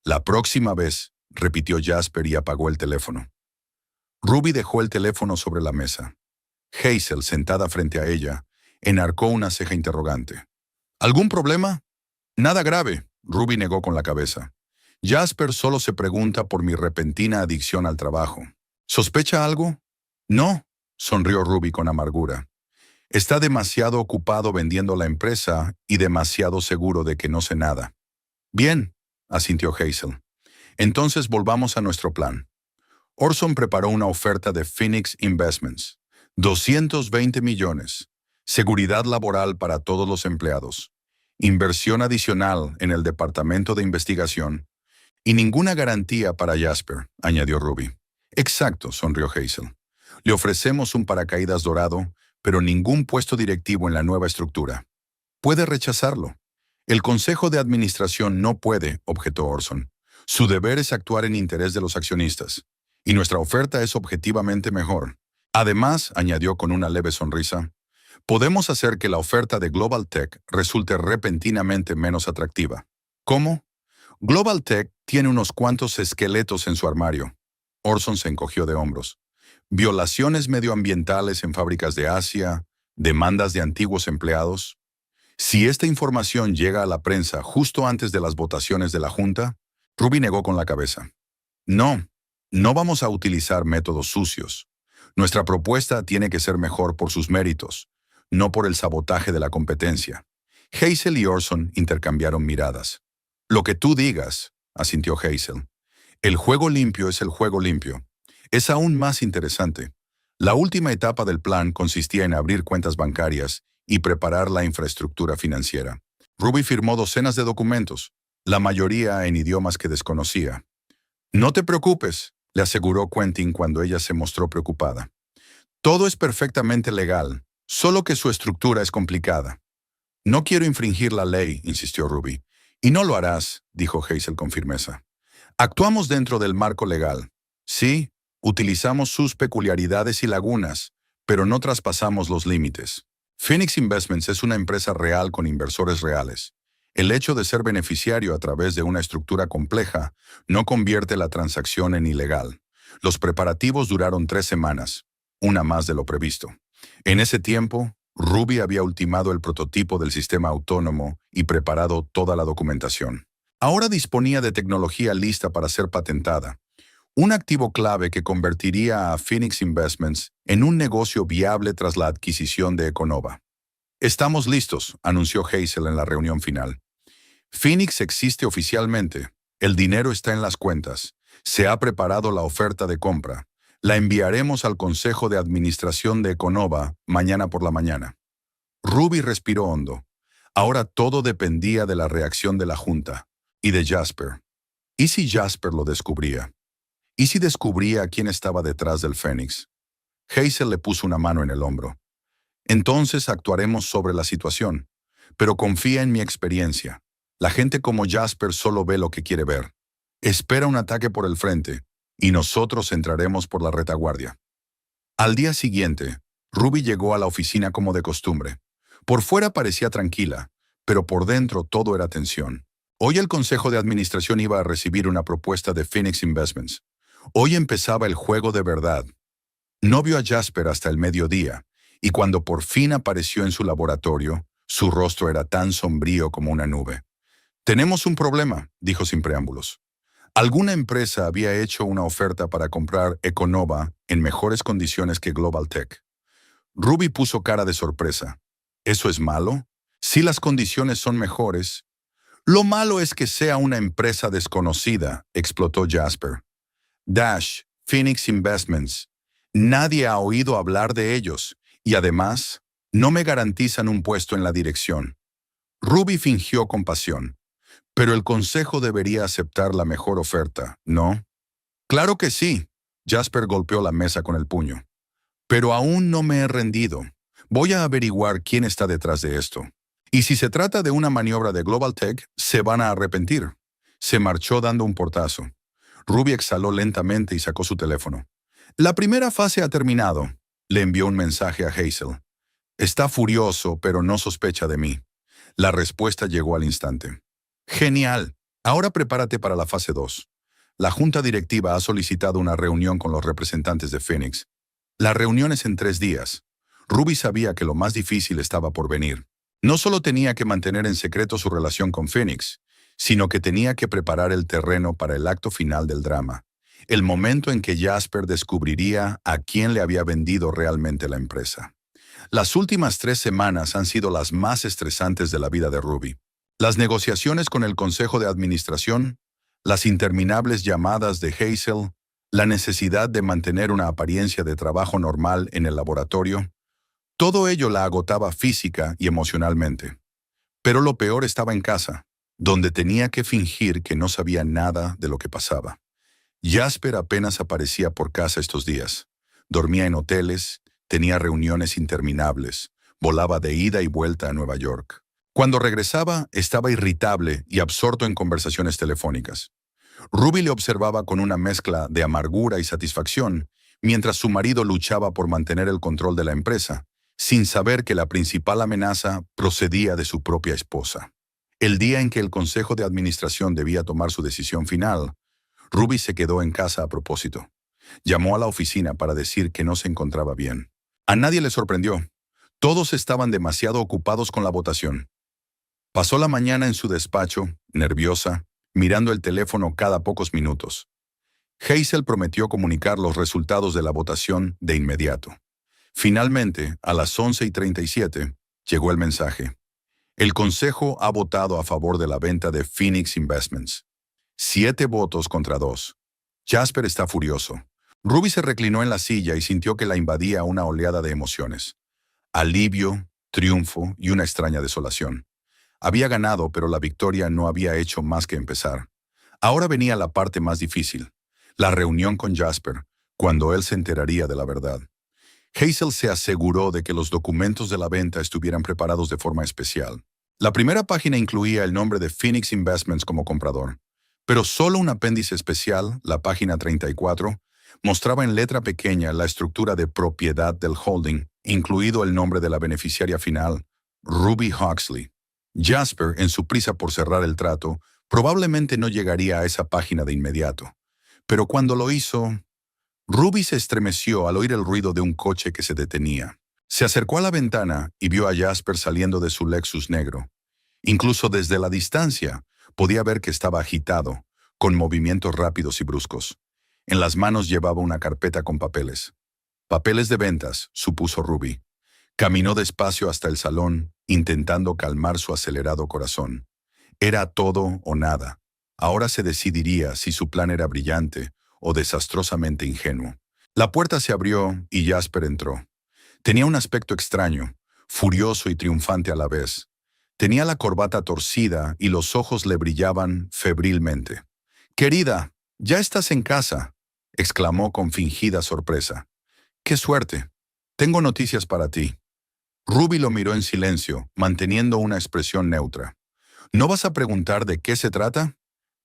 La próxima vez, repitió Jasper y apagó el teléfono. Ruby dejó el teléfono sobre la mesa. Hazel, sentada frente a ella, enarcó una ceja interrogante. ¿Algún problema? Nada grave, Ruby negó con la cabeza. Jasper solo se pregunta por mi repentina adicción al trabajo. ¿Sospecha algo? No, sonrió Ruby con amargura. Está demasiado ocupado vendiendo la empresa y demasiado seguro de que no sé nada. Bien, asintió Hazel. Entonces volvamos a nuestro plan. Orson preparó una oferta de Phoenix Investments. 220 millones. Seguridad laboral para todos los empleados. Inversión adicional en el departamento de investigación. Y ninguna garantía para Jasper, añadió Ruby. Exacto, sonrió Hazel. Le ofrecemos un paracaídas dorado, pero ningún puesto directivo en la nueva estructura. Puede rechazarlo. El Consejo de Administración no puede, objetó Orson. Su deber es actuar en interés de los accionistas. Y nuestra oferta es objetivamente mejor. Además, añadió con una leve sonrisa, podemos hacer que la oferta de Global Tech resulte repentinamente menos atractiva. ¿Cómo? Global Tech tiene unos cuantos esqueletos en su armario. Orson se encogió de hombros. Violaciones medioambientales en fábricas de Asia, demandas de antiguos empleados. Si esta información llega a la prensa justo antes de las votaciones de la Junta, Ruby negó con la cabeza. No, no vamos a utilizar métodos sucios. Nuestra propuesta tiene que ser mejor por sus méritos, no por el sabotaje de la competencia. Hazel y Orson intercambiaron miradas. Lo que tú digas, asintió Hazel. El juego limpio es el juego limpio. Es aún más interesante. La última etapa del plan consistía en abrir cuentas bancarias y preparar la infraestructura financiera. Ruby firmó docenas de documentos, la mayoría en idiomas que desconocía. No te preocupes, le aseguró Quentin cuando ella se mostró preocupada. Todo es perfectamente legal, solo que su estructura es complicada. No quiero infringir la ley, insistió Ruby. Y no lo harás, dijo Hazel con firmeza. Actuamos dentro del marco legal. Sí, utilizamos sus peculiaridades y lagunas, pero no traspasamos los límites. Phoenix Investments es una empresa real con inversores reales. El hecho de ser beneficiario a través de una estructura compleja no convierte la transacción en ilegal. Los preparativos duraron 3 semanas, una más de lo previsto. En ese tiempo, Ruby había ultimado el prototipo del sistema autónomo y preparado toda la documentación. Ahora disponía de tecnología lista para ser patentada, un activo clave que convertiría a Phoenix Investments en un negocio viable tras la adquisición de Econova. Estamos listos, anunció Hazel en la reunión final. Phoenix existe oficialmente. El dinero está en las cuentas. Se ha preparado la oferta de compra. La enviaremos al Consejo de Administración de Econova mañana por la mañana. Ruby respiró hondo. Ahora todo dependía de la reacción de la Junta y de Jasper. ¿Y si Jasper lo descubría? ¿Y si descubría quién estaba detrás del Fénix? Hazel le puso una mano en el hombro. Entonces actuaremos sobre la situación. Pero confía en mi experiencia. La gente como Jasper solo ve lo que quiere ver. Espera un ataque por el frente, y nosotros entraremos por la retaguardia. Al día siguiente, Ruby llegó a la oficina como de costumbre. Por fuera parecía tranquila, pero por dentro todo era tensión. Hoy el Consejo de Administración iba a recibir una propuesta de Phoenix Investments. Hoy empezaba el juego de verdad. No vio a Jasper hasta el mediodía, y cuando por fin apareció en su laboratorio, su rostro era tan sombrío como una nube. Tenemos un problema, dijo sin preámbulos. Alguna empresa había hecho una oferta para comprar Econova en mejores condiciones que Global Tech. Ruby puso cara de sorpresa. ¿Eso es malo? Si las condiciones son mejores. Lo malo es que sea una empresa desconocida, explotó Jasper. Dash, Phoenix Investments. Nadie ha oído hablar de ellos, y además, no me garantizan un puesto en la dirección. Ruby fingió compasión. Pero el consejo debería aceptar la mejor oferta, ¿no? Claro que sí. Jasper golpeó la mesa con el puño. Pero aún no me he rendido. Voy a averiguar quién está detrás de esto. Y si se trata de una maniobra de Global Tech, se van a arrepentir. Se marchó dando un portazo. Ruby exhaló lentamente y sacó su teléfono. La primera fase ha terminado. Le envió un mensaje a Hazel. Está furioso, pero no sospecha de mí. La respuesta llegó al instante. Genial. Ahora prepárate para la fase 2. La junta directiva ha solicitado una reunión con los representantes de Phoenix. La reunión es en 3 días. Ruby sabía que lo más difícil estaba por venir. No solo tenía que mantener en secreto su relación con Phoenix, sino que tenía que preparar el terreno para el acto final del drama, el momento en que Jasper descubriría a quién le había vendido realmente la empresa. Las últimas 3 semanas han sido las más estresantes de la vida de Ruby. Las negociaciones con el Consejo de Administración, las interminables llamadas de Hazel, la necesidad de mantener una apariencia de trabajo normal en el laboratorio, todo ello la agotaba física y emocionalmente. Pero lo peor estaba en casa, donde tenía que fingir que no sabía nada de lo que pasaba. Jasper apenas aparecía por casa estos días. Dormía en hoteles, tenía reuniones interminables, volaba de ida y vuelta a Nueva York. Cuando regresaba, estaba irritable y absorto en conversaciones telefónicas. Ruby le observaba con una mezcla de amargura y satisfacción, mientras su marido luchaba por mantener el control de la empresa, sin saber que la principal amenaza procedía de su propia esposa. El día en que el Consejo de Administración debía tomar su decisión final, Ruby se quedó en casa a propósito. Llamó a la oficina para decir que no se encontraba bien. A nadie le sorprendió. Todos estaban demasiado ocupados con la votación. Pasó la mañana en su despacho, nerviosa, mirando el teléfono cada pocos minutos. Hazel prometió comunicar los resultados de la votación de inmediato. Finalmente, a las 11:37, llegó el mensaje. El Consejo ha votado a favor de la venta de Phoenix Investments. 7 votos contra 2. Jasper está furioso. Ruby se reclinó en la silla y sintió que la invadía una oleada de emociones. Alivio, triunfo y una extraña desolación. Había ganado, pero la victoria no había hecho más que empezar. Ahora venía la parte más difícil, la reunión con Jasper, cuando él se enteraría de la verdad. Hazel se aseguró de que los documentos de la venta estuvieran preparados de forma especial. La primera página incluía el nombre de Phoenix Investments como comprador, pero solo un apéndice especial, la página 34, mostraba en letra pequeña la estructura de propiedad del holding, incluido el nombre de la beneficiaria final, Ruby Huxley. Jasper, en su prisa por cerrar el trato, probablemente no llegaría a esa página de inmediato. Pero cuando lo hizo, Ruby se estremeció al oír el ruido de un coche que se detenía. Se acercó a la ventana y vio a Jasper saliendo de su Lexus negro. Incluso desde la distancia, podía ver que estaba agitado, con movimientos rápidos y bruscos. En las manos llevaba una carpeta con papeles. Papeles de ventas, supuso Ruby. Caminó despacio hasta el salón, intentando calmar su acelerado corazón. Era todo o nada. Ahora se decidiría si su plan era brillante o desastrosamente ingenuo. La puerta se abrió y Jasper entró. Tenía un aspecto extraño, furioso y triunfante a la vez. Tenía la corbata torcida y los ojos le brillaban febrilmente. «Querida, ya estás en casa», exclamó con fingida sorpresa. «¡Qué suerte! Tengo noticias para ti». Ruby lo miró en silencio, manteniendo una expresión neutra. «¿No vas a preguntar de qué se trata?»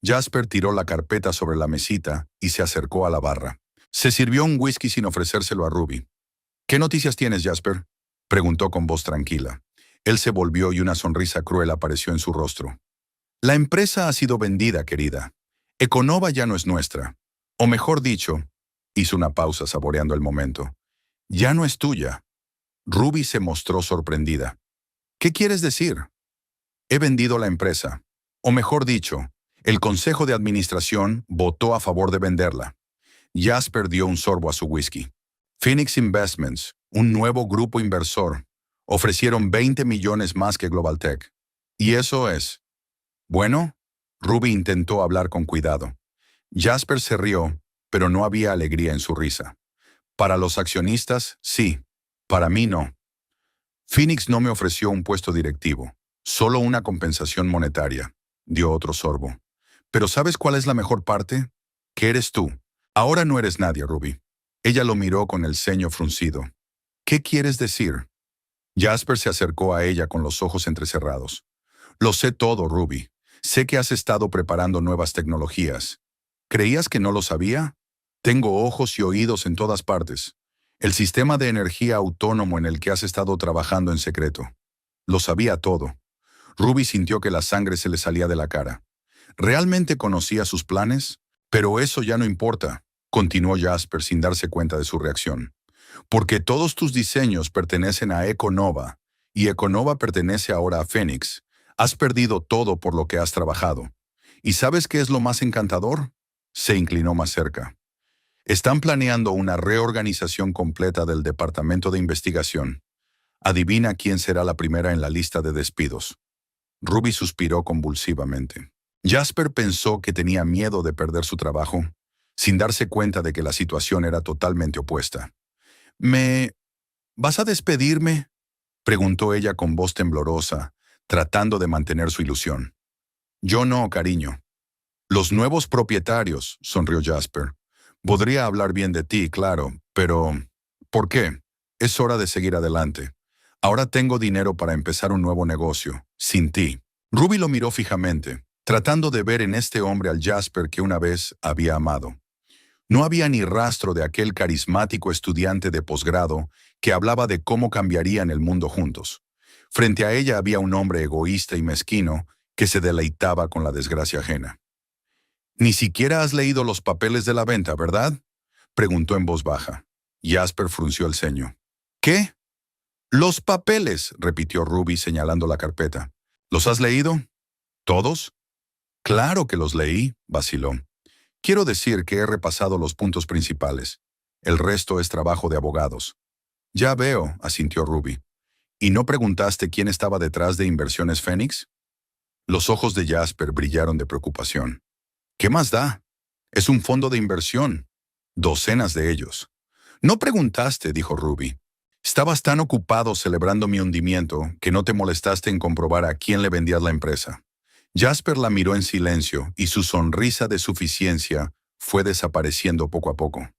Jasper tiró la carpeta sobre la mesita y se acercó a la barra. Se sirvió un whisky sin ofrecérselo a Ruby. «¿Qué noticias tienes, Jasper?», preguntó con voz tranquila. Él se volvió y una sonrisa cruel apareció en su rostro. «La empresa ha sido vendida, querida. Econova ya no es nuestra. O mejor dicho», hizo una pausa saboreando el momento, «ya no es tuya». Ruby se mostró sorprendida. «¿Qué quieres decir?» «He vendido la empresa. O mejor dicho, el Consejo de Administración votó a favor de venderla». Jasper dio un sorbo a su whisky. Phoenix Investments, un nuevo grupo inversor. Ofrecieron 20 millones más que Global Tech. ¿Y eso es? Bueno, Ruby intentó hablar con cuidado. Jasper se rió, pero no había alegría en su risa. Para los accionistas, sí. Para mí, no. Phoenix no me ofreció un puesto directivo, solo una compensación monetaria. Dio otro sorbo. Pero ¿sabes cuál es la mejor parte? Que eres tú. Ahora no eres nadie, Ruby. Ella lo miró con el ceño fruncido. ¿Qué quieres decir? Jasper se acercó a ella con los ojos entrecerrados. Lo sé todo, Ruby. Sé que has estado preparando nuevas tecnologías. ¿Creías que no lo sabía? Tengo ojos y oídos en todas partes. El sistema de energía autónomo en el que has estado trabajando en secreto. Lo sabía todo. Ruby sintió que la sangre se le salía de la cara. ¿Realmente conocía sus planes? Pero eso ya no importa, continuó Jasper sin darse cuenta de su reacción. Porque todos tus diseños pertenecen a Econova, y Econova pertenece ahora a Phoenix. Has perdido todo por lo que has trabajado. ¿Y sabes qué es lo más encantador? Se inclinó más cerca. Están planeando una reorganización completa del departamento de investigación. Adivina quién será la primera en la lista de despidos. Ruby suspiró convulsivamente. Jasper pensó que tenía miedo de perder su trabajo, sin darse cuenta de que la situación era totalmente opuesta. ¿Vas a despedirme?, preguntó ella con voz temblorosa, tratando de mantener su ilusión. Yo no, cariño. Los nuevos propietarios, sonrió Jasper. Podría hablar bien de ti, claro, pero ¿por qué? Es hora de seguir adelante. Ahora tengo dinero para empezar un nuevo negocio, sin ti. Ruby lo miró fijamente, tratando de ver en este hombre al Jasper que una vez había amado. No había ni rastro de aquel carismático estudiante de posgrado que hablaba de cómo cambiarían el mundo juntos. Frente a ella había un hombre egoísta y mezquino que se deleitaba con la desgracia ajena. «Ni siquiera has leído los papeles de la venta, ¿verdad?», preguntó en voz baja. Jasper frunció el ceño. «¿Qué?». «Los papeles», repitió Ruby señalando la carpeta. «¿Los has leído? ¿Todos?». «Claro que los leí», vaciló. «Quiero decir que he repasado los puntos principales. El resto es trabajo de abogados». «Ya veo», asintió Ruby. «¿Y no preguntaste quién estaba detrás de Inversiones Phoenix?». Los ojos de Jasper brillaron de preocupación. «¿Qué más da? Es un fondo de inversión. Docenas de ellos». «No preguntaste», dijo Ruby. «Estabas tan ocupado celebrando mi hundimiento que no te molestaste en comprobar a quién le vendías la empresa». Jasper la miró en silencio y su sonrisa de suficiencia fue desapareciendo poco a poco.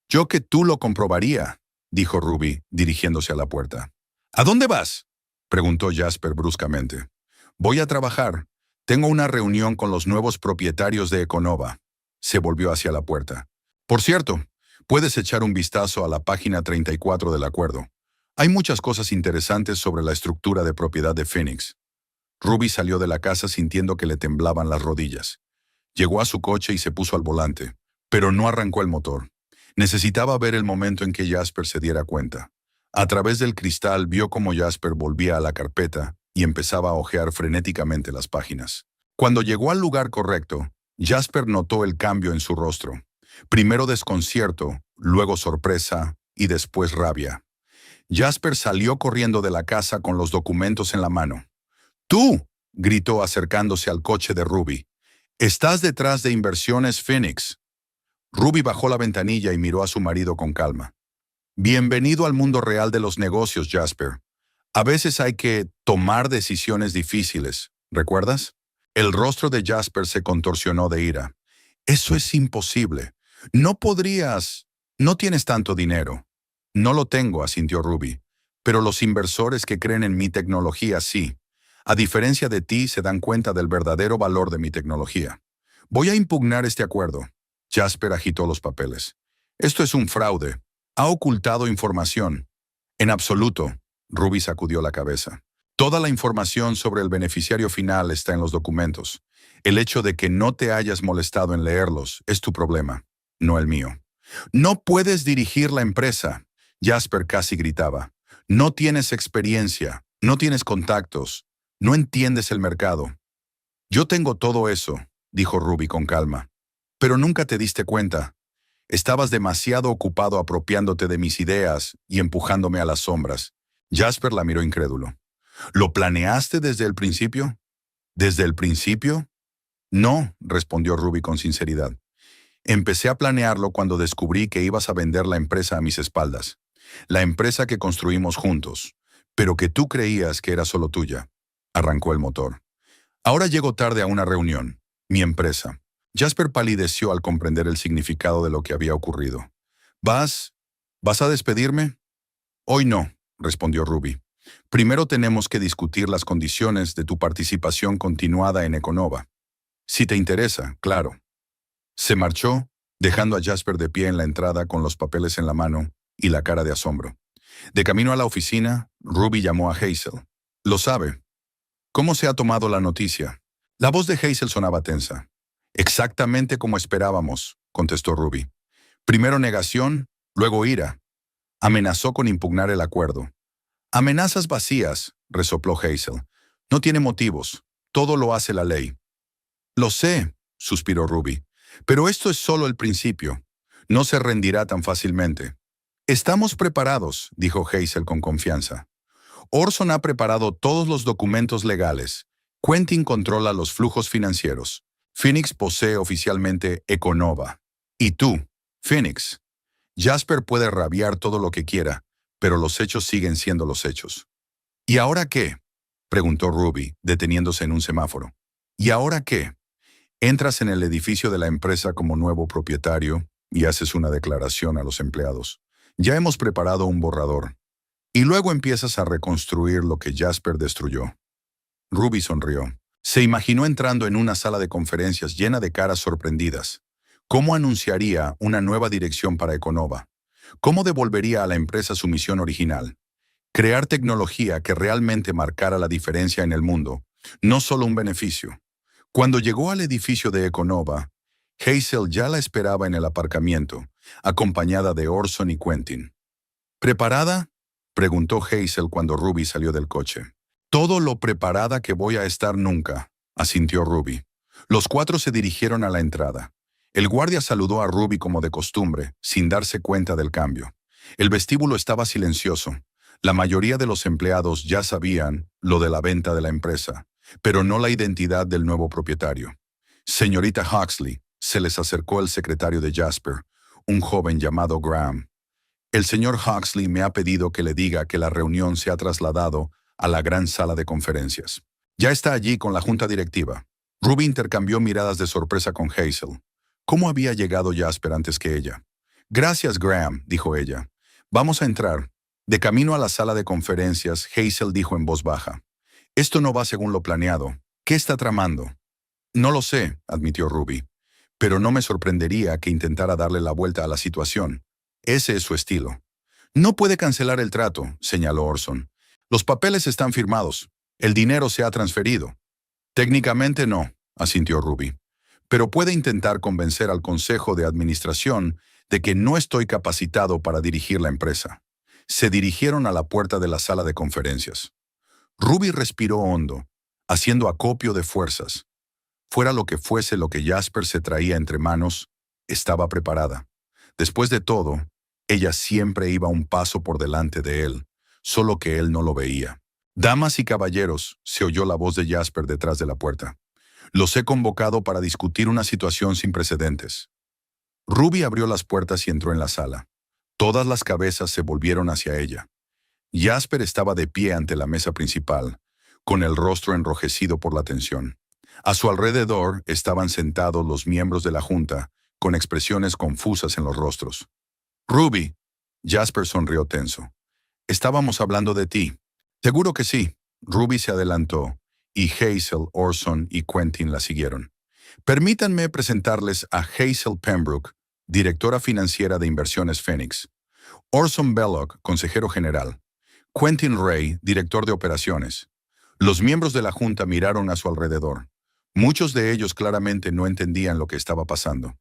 «Yo que tú lo comprobaría», dijo Ruby, dirigiéndose a la puerta. «¿A dónde vas?», preguntó Jasper bruscamente. «Voy a trabajar. Tengo una reunión con los nuevos propietarios de Econova». Se volvió hacia la puerta. «Por cierto, puedes echar un vistazo a la página 34 del acuerdo. Hay muchas cosas interesantes sobre la estructura de propiedad de Phoenix». Ruby salió de la casa sintiendo que le temblaban las rodillas. Llegó a su coche y se puso al volante, pero no arrancó el motor. Necesitaba ver el momento en que Jasper se diera cuenta. A través del cristal vio cómo Jasper volvía a la carpeta y empezaba a hojear frenéticamente las páginas. Cuando llegó al lugar correcto, Jasper notó el cambio en su rostro. Primero desconcierto, luego sorpresa y después rabia. Jasper salió corriendo de la casa con los documentos en la mano. «¡Tú!», gritó acercándose al coche de Ruby. «Estás detrás de Inversiones Phoenix». Ruby bajó la ventanilla y miró a su marido con calma. «Bienvenido al mundo real de los negocios, Jasper. A veces hay que tomar decisiones difíciles, ¿recuerdas?». El rostro de Jasper se contorsionó de ira. «Eso es imposible. No podrías. No tienes tanto dinero». «No lo tengo», asintió Ruby. «Pero los inversores que creen en mi tecnología sí. A diferencia de ti, se dan cuenta del verdadero valor de mi tecnología. Voy a impugnar este acuerdo». Jasper agitó los papeles. «Esto es un fraude. Ha ocultado información». «En absoluto», Ruby sacudió la cabeza. «Toda la información sobre el beneficiario final está en los documentos. El hecho de que no te hayas molestado en leerlos es tu problema, no el mío». «No puedes dirigir la empresa», Jasper casi gritaba. «No tienes experiencia, no tienes contactos, no entiendes el mercado». «Yo tengo todo eso», dijo Ruby con calma. «Pero nunca te diste cuenta. Estabas demasiado ocupado apropiándote de mis ideas y empujándome a las sombras. Jasper la miró incrédulo. ¿Lo planeaste desde el principio? ¿Desde el principio? No, respondió Ruby con sinceridad. Empecé a planearlo cuando descubrí que ibas a vender la empresa a mis espaldas. La empresa que construimos juntos, pero que tú creías que era solo tuya. Arrancó el motor. Ahora llego tarde a una reunión. Mi empresa. Jasper palideció al comprender el significado de lo que había ocurrido. ¿Vas a despedirme? Hoy no, respondió Ruby. Primero tenemos que discutir las condiciones de tu participación continuada en Econova. Si te interesa, claro. Se marchó, dejando a Jasper de pie en la entrada con los papeles en la mano y la cara de asombro. De camino a la oficina, Ruby llamó a Hazel. Lo sabe. ¿Cómo se ha tomado la noticia? La voz de Hazel sonaba tensa. Exactamente como esperábamos, contestó Ruby. Primero negación, luego ira. Amenazó con impugnar el acuerdo. Amenazas vacías, resopló Hazel. No tiene motivos. Todo lo hace la ley. Lo sé, suspiró Ruby. Pero esto es solo el principio. No se rendirá tan fácilmente. Estamos preparados, dijo Hazel con confianza. Orson ha preparado todos los documentos legales. Quentin controla los flujos financieros. Phoenix posee oficialmente Econova. Y tú, Phoenix. Jasper puede rabiar todo lo que quiera, pero los hechos siguen siendo los hechos. ¿Y ahora qué? Preguntó Ruby, deteniéndose en un semáforo. ¿Y ahora qué? Entras en el edificio de la empresa como nuevo propietario y haces una declaración a los empleados. Ya hemos preparado un borrador. Y luego empiezas a reconstruir lo que Jasper destruyó. Ruby sonrió. Se imaginó entrando en una sala de conferencias llena de caras sorprendidas. ¿Cómo anunciaría una nueva dirección para Econova? ¿Cómo devolvería a la empresa su misión original? Crear tecnología que realmente marcara la diferencia en el mundo, no solo un beneficio. Cuando llegó al edificio de Econova, Hazel ya la esperaba en el aparcamiento, acompañada de Orson y Quentin. ¿Preparada?, preguntó Hazel cuando Ruby salió del coche. Todo lo preparada que voy a estar nunca, asintió Ruby. Los cuatro se dirigieron a la entrada. El guardia saludó a Ruby como de costumbre, sin darse cuenta del cambio. El vestíbulo estaba silencioso. La mayoría de los empleados ya sabían lo de la venta de la empresa, pero no la identidad del nuevo propietario. Señorita Huxley, se les acercó el secretario de Jasper, un joven llamado Graham. El señor Huxley me ha pedido que le diga que la reunión se ha trasladado a la gran sala de conferencias. Ya está allí con la junta directiva. Ruby intercambió miradas de sorpresa con Hazel. ¿Cómo había llegado Jasper antes que ella? Gracias, Graham, dijo ella. Vamos a entrar. De camino a la sala de conferencias, Hazel dijo en voz baja. Esto no va según lo planeado. ¿Qué está tramando? No lo sé, admitió Ruby. Pero no me sorprendería que intentara darle la vuelta a la situación. Ese es su estilo. No puede cancelar el trato, señaló Orson. Los papeles están firmados. El dinero se ha transferido. Técnicamente no, asintió Ruby. Pero puede intentar convencer al Consejo de Administración de que no estoy capacitado para dirigir la empresa. Se dirigieron a la puerta de la sala de conferencias. Ruby respiró hondo, haciendo acopio de fuerzas. Fuera lo que fuese lo que Jasper se traía entre manos, estaba preparada. Después de todo, ella siempre iba un paso por delante de él, solo que él no lo veía. Damas y caballeros, se oyó la voz de Jasper detrás de la puerta. Los he convocado para discutir una situación sin precedentes. Ruby abrió las puertas y entró en la sala. Todas las cabezas se volvieron hacia ella. Jasper estaba de pie ante la mesa principal, con el rostro enrojecido por la tensión. A su alrededor estaban sentados los miembros de la junta, con expresiones confusas en los rostros. Ruby, Jasper sonrió tenso. Estábamos hablando de ti. Seguro que sí. Ruby se adelantó, y Hazel, Orson y Quentin la siguieron. Permítanme presentarles a Hazel Pembroke, directora financiera de Inversiones Phoenix. Orson Belloc, consejero general. Quentin Ray, director de operaciones. Los miembros de la junta miraron a su alrededor. Muchos de ellos claramente no entendían lo que estaba pasando.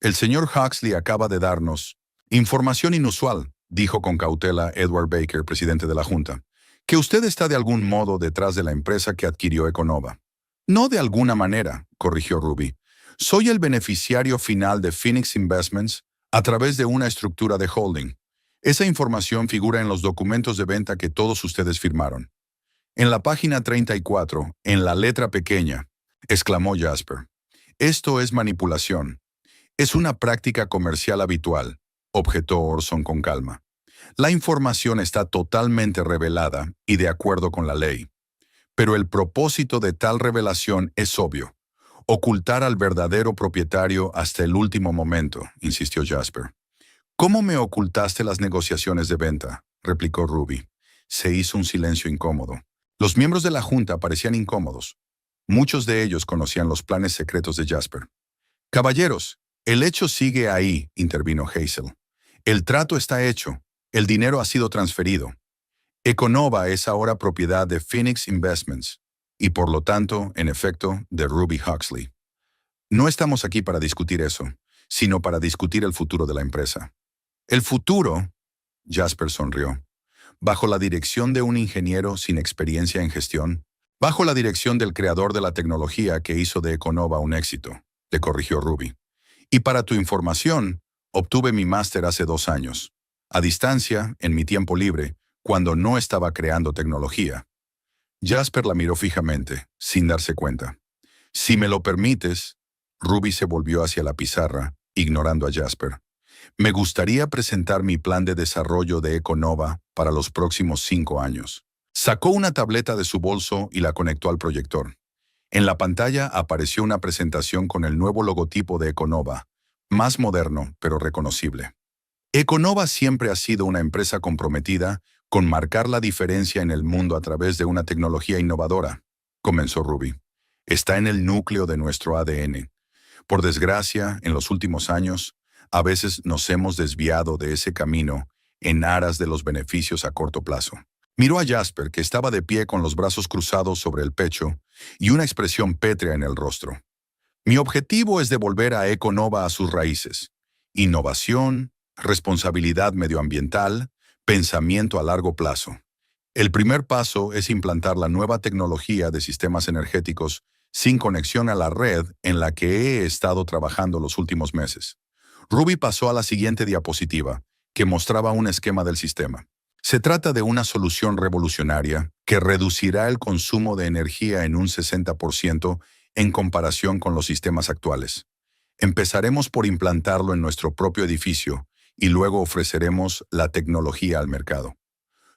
El señor Huxley acaba de darnos información inusual, dijo con cautela Edward Baker, presidente de la junta, que usted está de algún modo detrás de la empresa que adquirió Econova. No de alguna manera, corrigió Ruby. Soy el beneficiario final de Phoenix Investments a través de una estructura de holding. Esa información figura en los documentos de venta que todos ustedes firmaron. En la página 34, en la letra pequeña, exclamó Jasper. Esto es manipulación. Es una práctica comercial habitual, objetó Orson con calma. La información está totalmente revelada y de acuerdo con la ley. Pero el propósito de tal revelación es obvio. Ocultar al verdadero propietario hasta el último momento, insistió Jasper. ¿Cómo me ocultaste las negociaciones de venta?, replicó Ruby. Se hizo un silencio incómodo. Los miembros de la junta parecían incómodos. Muchos de ellos conocían los planes secretos de Jasper. Caballeros, el hecho sigue ahí, intervino Hazel. El trato está hecho. El dinero ha sido transferido. Econova es ahora propiedad de Phoenix Investments y por lo tanto, en efecto, de Ruby Huxley. No estamos aquí para discutir eso, sino para discutir el futuro de la empresa. El futuro, Jasper sonrió, bajo la dirección de un ingeniero sin experiencia en gestión, bajo la dirección del creador de la tecnología que hizo de Econova un éxito, le corrigió Ruby. Y para tu información, obtuve mi máster hace 2 años, a distancia, en mi tiempo libre, cuando no estaba creando tecnología. Jasper la miró fijamente, sin darse cuenta. Si me lo permites, Ruby se volvió hacia la pizarra, ignorando a Jasper. Me gustaría presentar mi plan de desarrollo de Econova para los próximos 5 años. Sacó una tableta de su bolso y la conectó al proyector. En la pantalla apareció una presentación con el nuevo logotipo de Econova, más moderno pero reconocible. Econova siempre ha sido una empresa comprometida con marcar la diferencia en el mundo a través de una tecnología innovadora, comenzó Ruby. Está en el núcleo de nuestro ADN. Por desgracia, en los últimos años, a veces nos hemos desviado de ese camino en aras de los beneficios a corto plazo. Miró a Jasper, que estaba de pie con los brazos cruzados sobre el pecho y una expresión pétrea en el rostro. Mi objetivo es devolver a Econova a sus raíces. Innovación, responsabilidad medioambiental, pensamiento a largo plazo. El primer paso es implantar la nueva tecnología de sistemas energéticos sin conexión a la red en la que he estado trabajando los últimos meses. Ruby pasó a la siguiente diapositiva, que mostraba un esquema del sistema. Se trata de una solución revolucionaria que reducirá el consumo de energía en un 60% en comparación con los sistemas actuales. Empezaremos por implantarlo en nuestro propio edificio y luego ofreceremos la tecnología al mercado.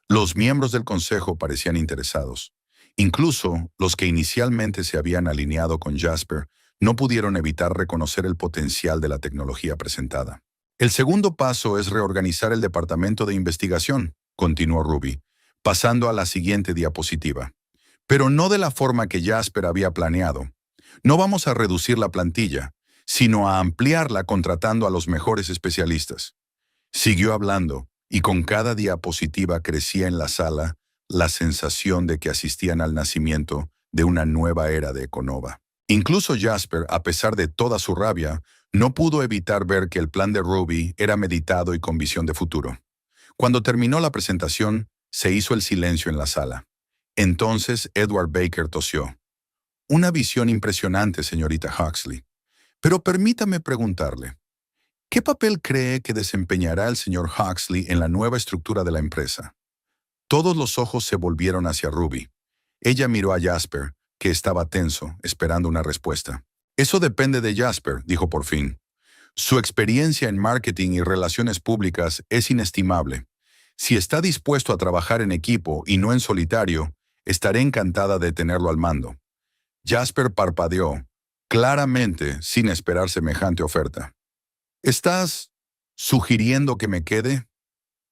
Los miembros del consejo parecían interesados. Incluso los que inicialmente se habían alineado con Jasper no pudieron evitar reconocer el potencial de la tecnología presentada. El segundo paso es reorganizar el departamento de investigación, continuó Ruby, pasando a la siguiente diapositiva. Pero no de la forma que Jasper había planeado. No vamos a reducir la plantilla, sino a ampliarla contratando a los mejores especialistas. Siguió hablando, y con cada diapositiva crecía en la sala la sensación de que asistían al nacimiento de una nueva era de Econova. Incluso Jasper, a pesar de toda su rabia, no pudo evitar ver que el plan de Ruby era meditado y con visión de futuro. Cuando terminó la presentación, se hizo el silencio en la sala. Entonces Edward Baker tosió. Una visión impresionante, señorita Huxley. Pero permítame preguntarle, ¿qué papel cree que desempeñará el señor Huxley en la nueva estructura de la empresa? Todos los ojos se volvieron hacia Ruby. Ella miró a Jasper, que estaba tenso, esperando una respuesta. Eso depende de Jasper, dijo por fin. Su experiencia en marketing y relaciones públicas es inestimable. Si está dispuesto a trabajar en equipo y no en solitario, estaré encantada de tenerlo al mando. Jasper parpadeó, claramente sin esperar semejante oferta. ¿Estás sugiriendo que me quede?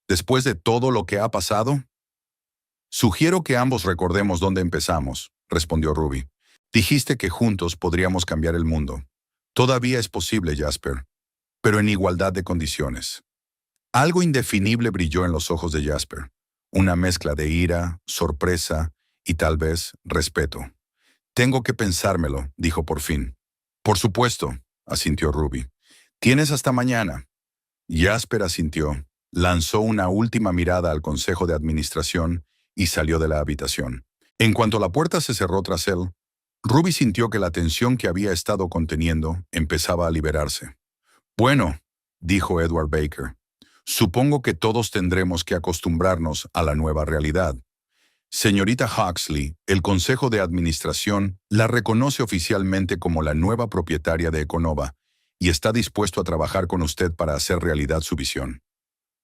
¿Después de todo lo que ha pasado? Sugiero que ambos recordemos dónde empezamos, respondió Ruby. Dijiste que juntos podríamos cambiar el mundo. Todavía es posible, Jasper, pero en igualdad de condiciones. Algo indefinible brilló en los ojos de Jasper. Una mezcla de ira, sorpresa y tal vez respeto. Tengo que pensármelo, dijo por fin. Por supuesto, asintió Ruby. Tienes hasta mañana. Jasper asintió, lanzó una última mirada al consejo de administración y salió de la habitación. En cuanto la puerta se cerró tras él, Ruby sintió que la tensión que había estado conteniendo empezaba a liberarse. Bueno, dijo Edward Baker. Supongo que todos tendremos que acostumbrarnos a la nueva realidad. Señorita Huxley, el Consejo de Administración la reconoce oficialmente como la nueva propietaria de Econova y está dispuesto a trabajar con usted para hacer realidad su visión.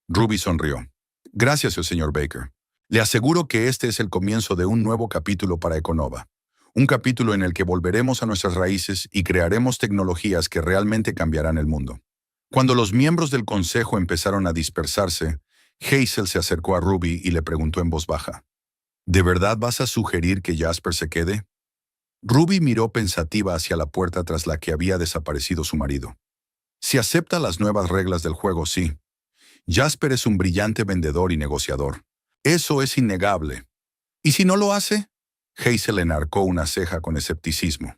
Ruby sonrió. Gracias, señor Baker. Le aseguro que este es el comienzo de un nuevo capítulo para Econova. Un capítulo en el que volveremos a nuestras raíces y crearemos tecnologías que realmente cambiarán el mundo. Cuando los miembros del consejo empezaron a dispersarse, Hazel se acercó a Ruby y le preguntó en voz baja: ¿De verdad vas a sugerir que Jasper se quede? Ruby miró pensativa hacia la puerta tras la que había desaparecido su marido. Si acepta las nuevas reglas del juego, sí. Jasper es un brillante vendedor y negociador. Eso es innegable. ¿Y si no lo hace? Hazel enarcó una ceja con escepticismo.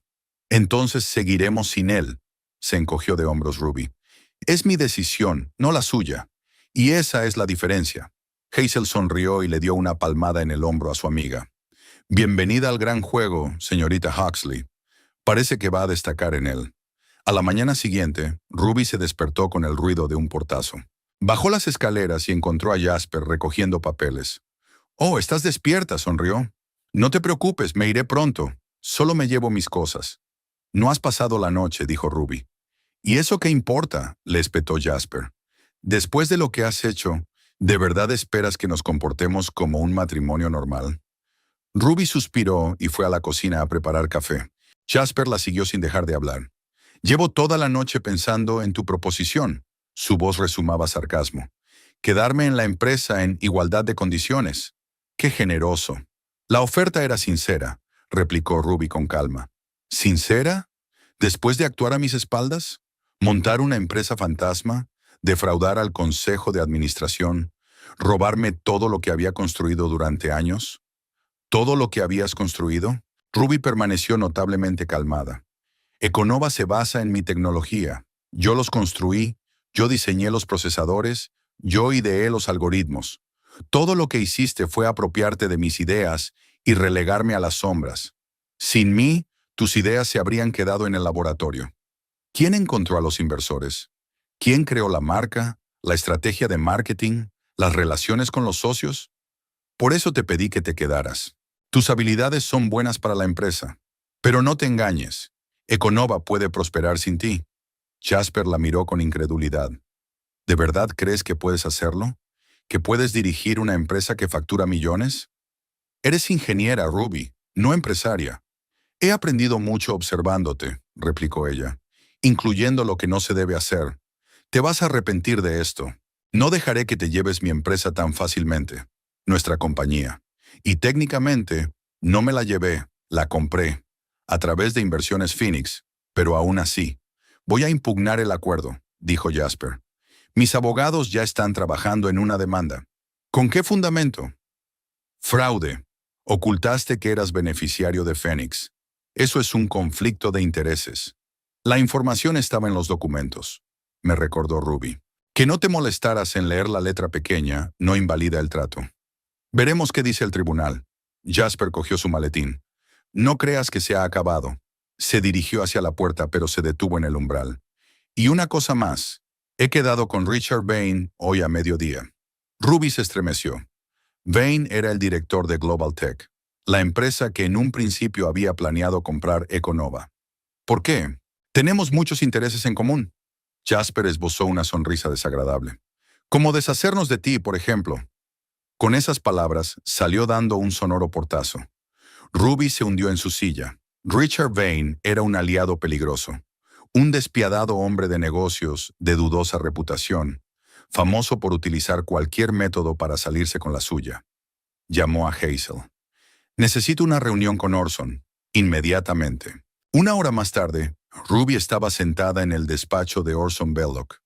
Entonces seguiremos sin él, se encogió de hombros Ruby. Es mi decisión, no la suya. Y esa es la diferencia. Hazel sonrió y le dio una palmada en el hombro a su amiga. Bienvenida al gran juego, señorita Huxley. Parece que va a destacar en él. A la mañana siguiente, Ruby se despertó con el ruido de un portazo. Bajó las escaleras y encontró a Jasper recogiendo papeles. «Oh, estás despierta», sonrió. «No te preocupes, me iré pronto. Solo me llevo mis cosas». «No has pasado la noche», dijo Ruby. «¿Y eso qué importa?», le espetó Jasper. «Después de lo que has hecho, ¿de verdad esperas que nos comportemos como un matrimonio normal?». Ruby suspiró y fue a la cocina a preparar café. Jasper la siguió sin dejar de hablar. «Llevo toda la noche pensando en tu proposición». Su voz rezumaba sarcasmo. «Quedarme en la empresa en igualdad de condiciones». «Qué generoso». «La oferta era sincera», replicó Ruby con calma. «¿Sincera? ¿Después de actuar a mis espaldas? ¿Montar una empresa fantasma? ¿Defraudar al consejo de administración? ¿Robarme todo lo que había construido durante años? ¿Todo lo que habías construido?». Ruby permaneció notablemente calmada. «Econova se basa en mi tecnología. Yo los construí, yo diseñé los procesadores, yo ideé los algoritmos. Todo lo que hiciste fue apropiarte de mis ideas y relegarme a las sombras. Sin mí, tus ideas se habrían quedado en el laboratorio». ¿Quién encontró a los inversores? ¿Quién creó la marca, la estrategia de marketing, las relaciones con los socios? Por eso te pedí que te quedaras. Tus habilidades son buenas para la empresa. Pero no te engañes. Econova puede prosperar sin ti. Jasper la miró con incredulidad. ¿De verdad crees que puedes hacerlo? ¿Que puedes dirigir una empresa que factura millones? Eres ingeniera, Ruby, no empresaria. He aprendido mucho observándote, replicó ella, incluyendo lo que no se debe hacer. Te vas a arrepentir de esto. No dejaré que te lleves mi empresa tan fácilmente, nuestra compañía. Y técnicamente, no me la llevé, la compré, a través de Inversiones Phoenix, pero aún así. Voy a impugnar el acuerdo, dijo Jasper. Mis abogados ya están trabajando en una demanda. ¿Con qué fundamento? Fraude. Ocultaste que eras beneficiario de Phoenix. Eso es un conflicto de intereses. La información estaba en los documentos, me recordó Ruby. Que no te molestaras en leer la letra pequeña no invalida el trato. Veremos qué dice el tribunal. Jasper cogió su maletín. No creas que se ha acabado. Se dirigió hacia la puerta, pero se detuvo en el umbral. Y una cosa más. He quedado con Richard Bain hoy a mediodía. Ruby se estremeció. Bain era el director de Global Tech, la empresa que en un principio había planeado comprar Econova. ¿Por qué? Tenemos muchos intereses en común. Jasper esbozó una sonrisa desagradable. Como deshacernos de ti, por ejemplo. Con esas palabras, salió dando un sonoro portazo. Ruby se hundió en su silla. Richard Bain era un aliado peligroso. Un despiadado hombre de negocios de dudosa reputación, famoso por utilizar cualquier método para salirse con la suya. Llamó a Hazel. «Necesito una reunión con Orson, inmediatamente». Una hora más tarde, Ruby estaba sentada en el despacho de Orson Belloc.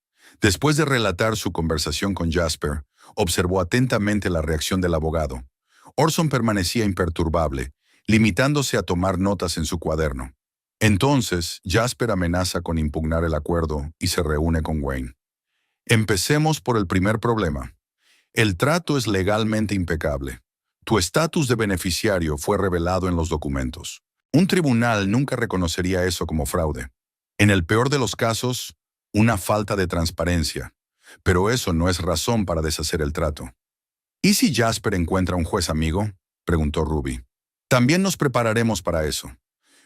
Después de relatar su conversación con Jasper, observó atentamente la reacción del abogado. Orson permanecía imperturbable, limitándose a tomar notas en su cuaderno. Entonces, Jasper amenaza con impugnar el acuerdo y se reúne con Wayne. Empecemos por el primer problema. El trato es legalmente impecable. Tu estatus de beneficiario fue revelado en los documentos. Un tribunal nunca reconocería eso como fraude. En el peor de los casos, una falta de transparencia. Pero eso no es razón para deshacer el trato. ¿Y si Jasper encuentra un juez amigo?, preguntó Ruby. También nos prepararemos para eso.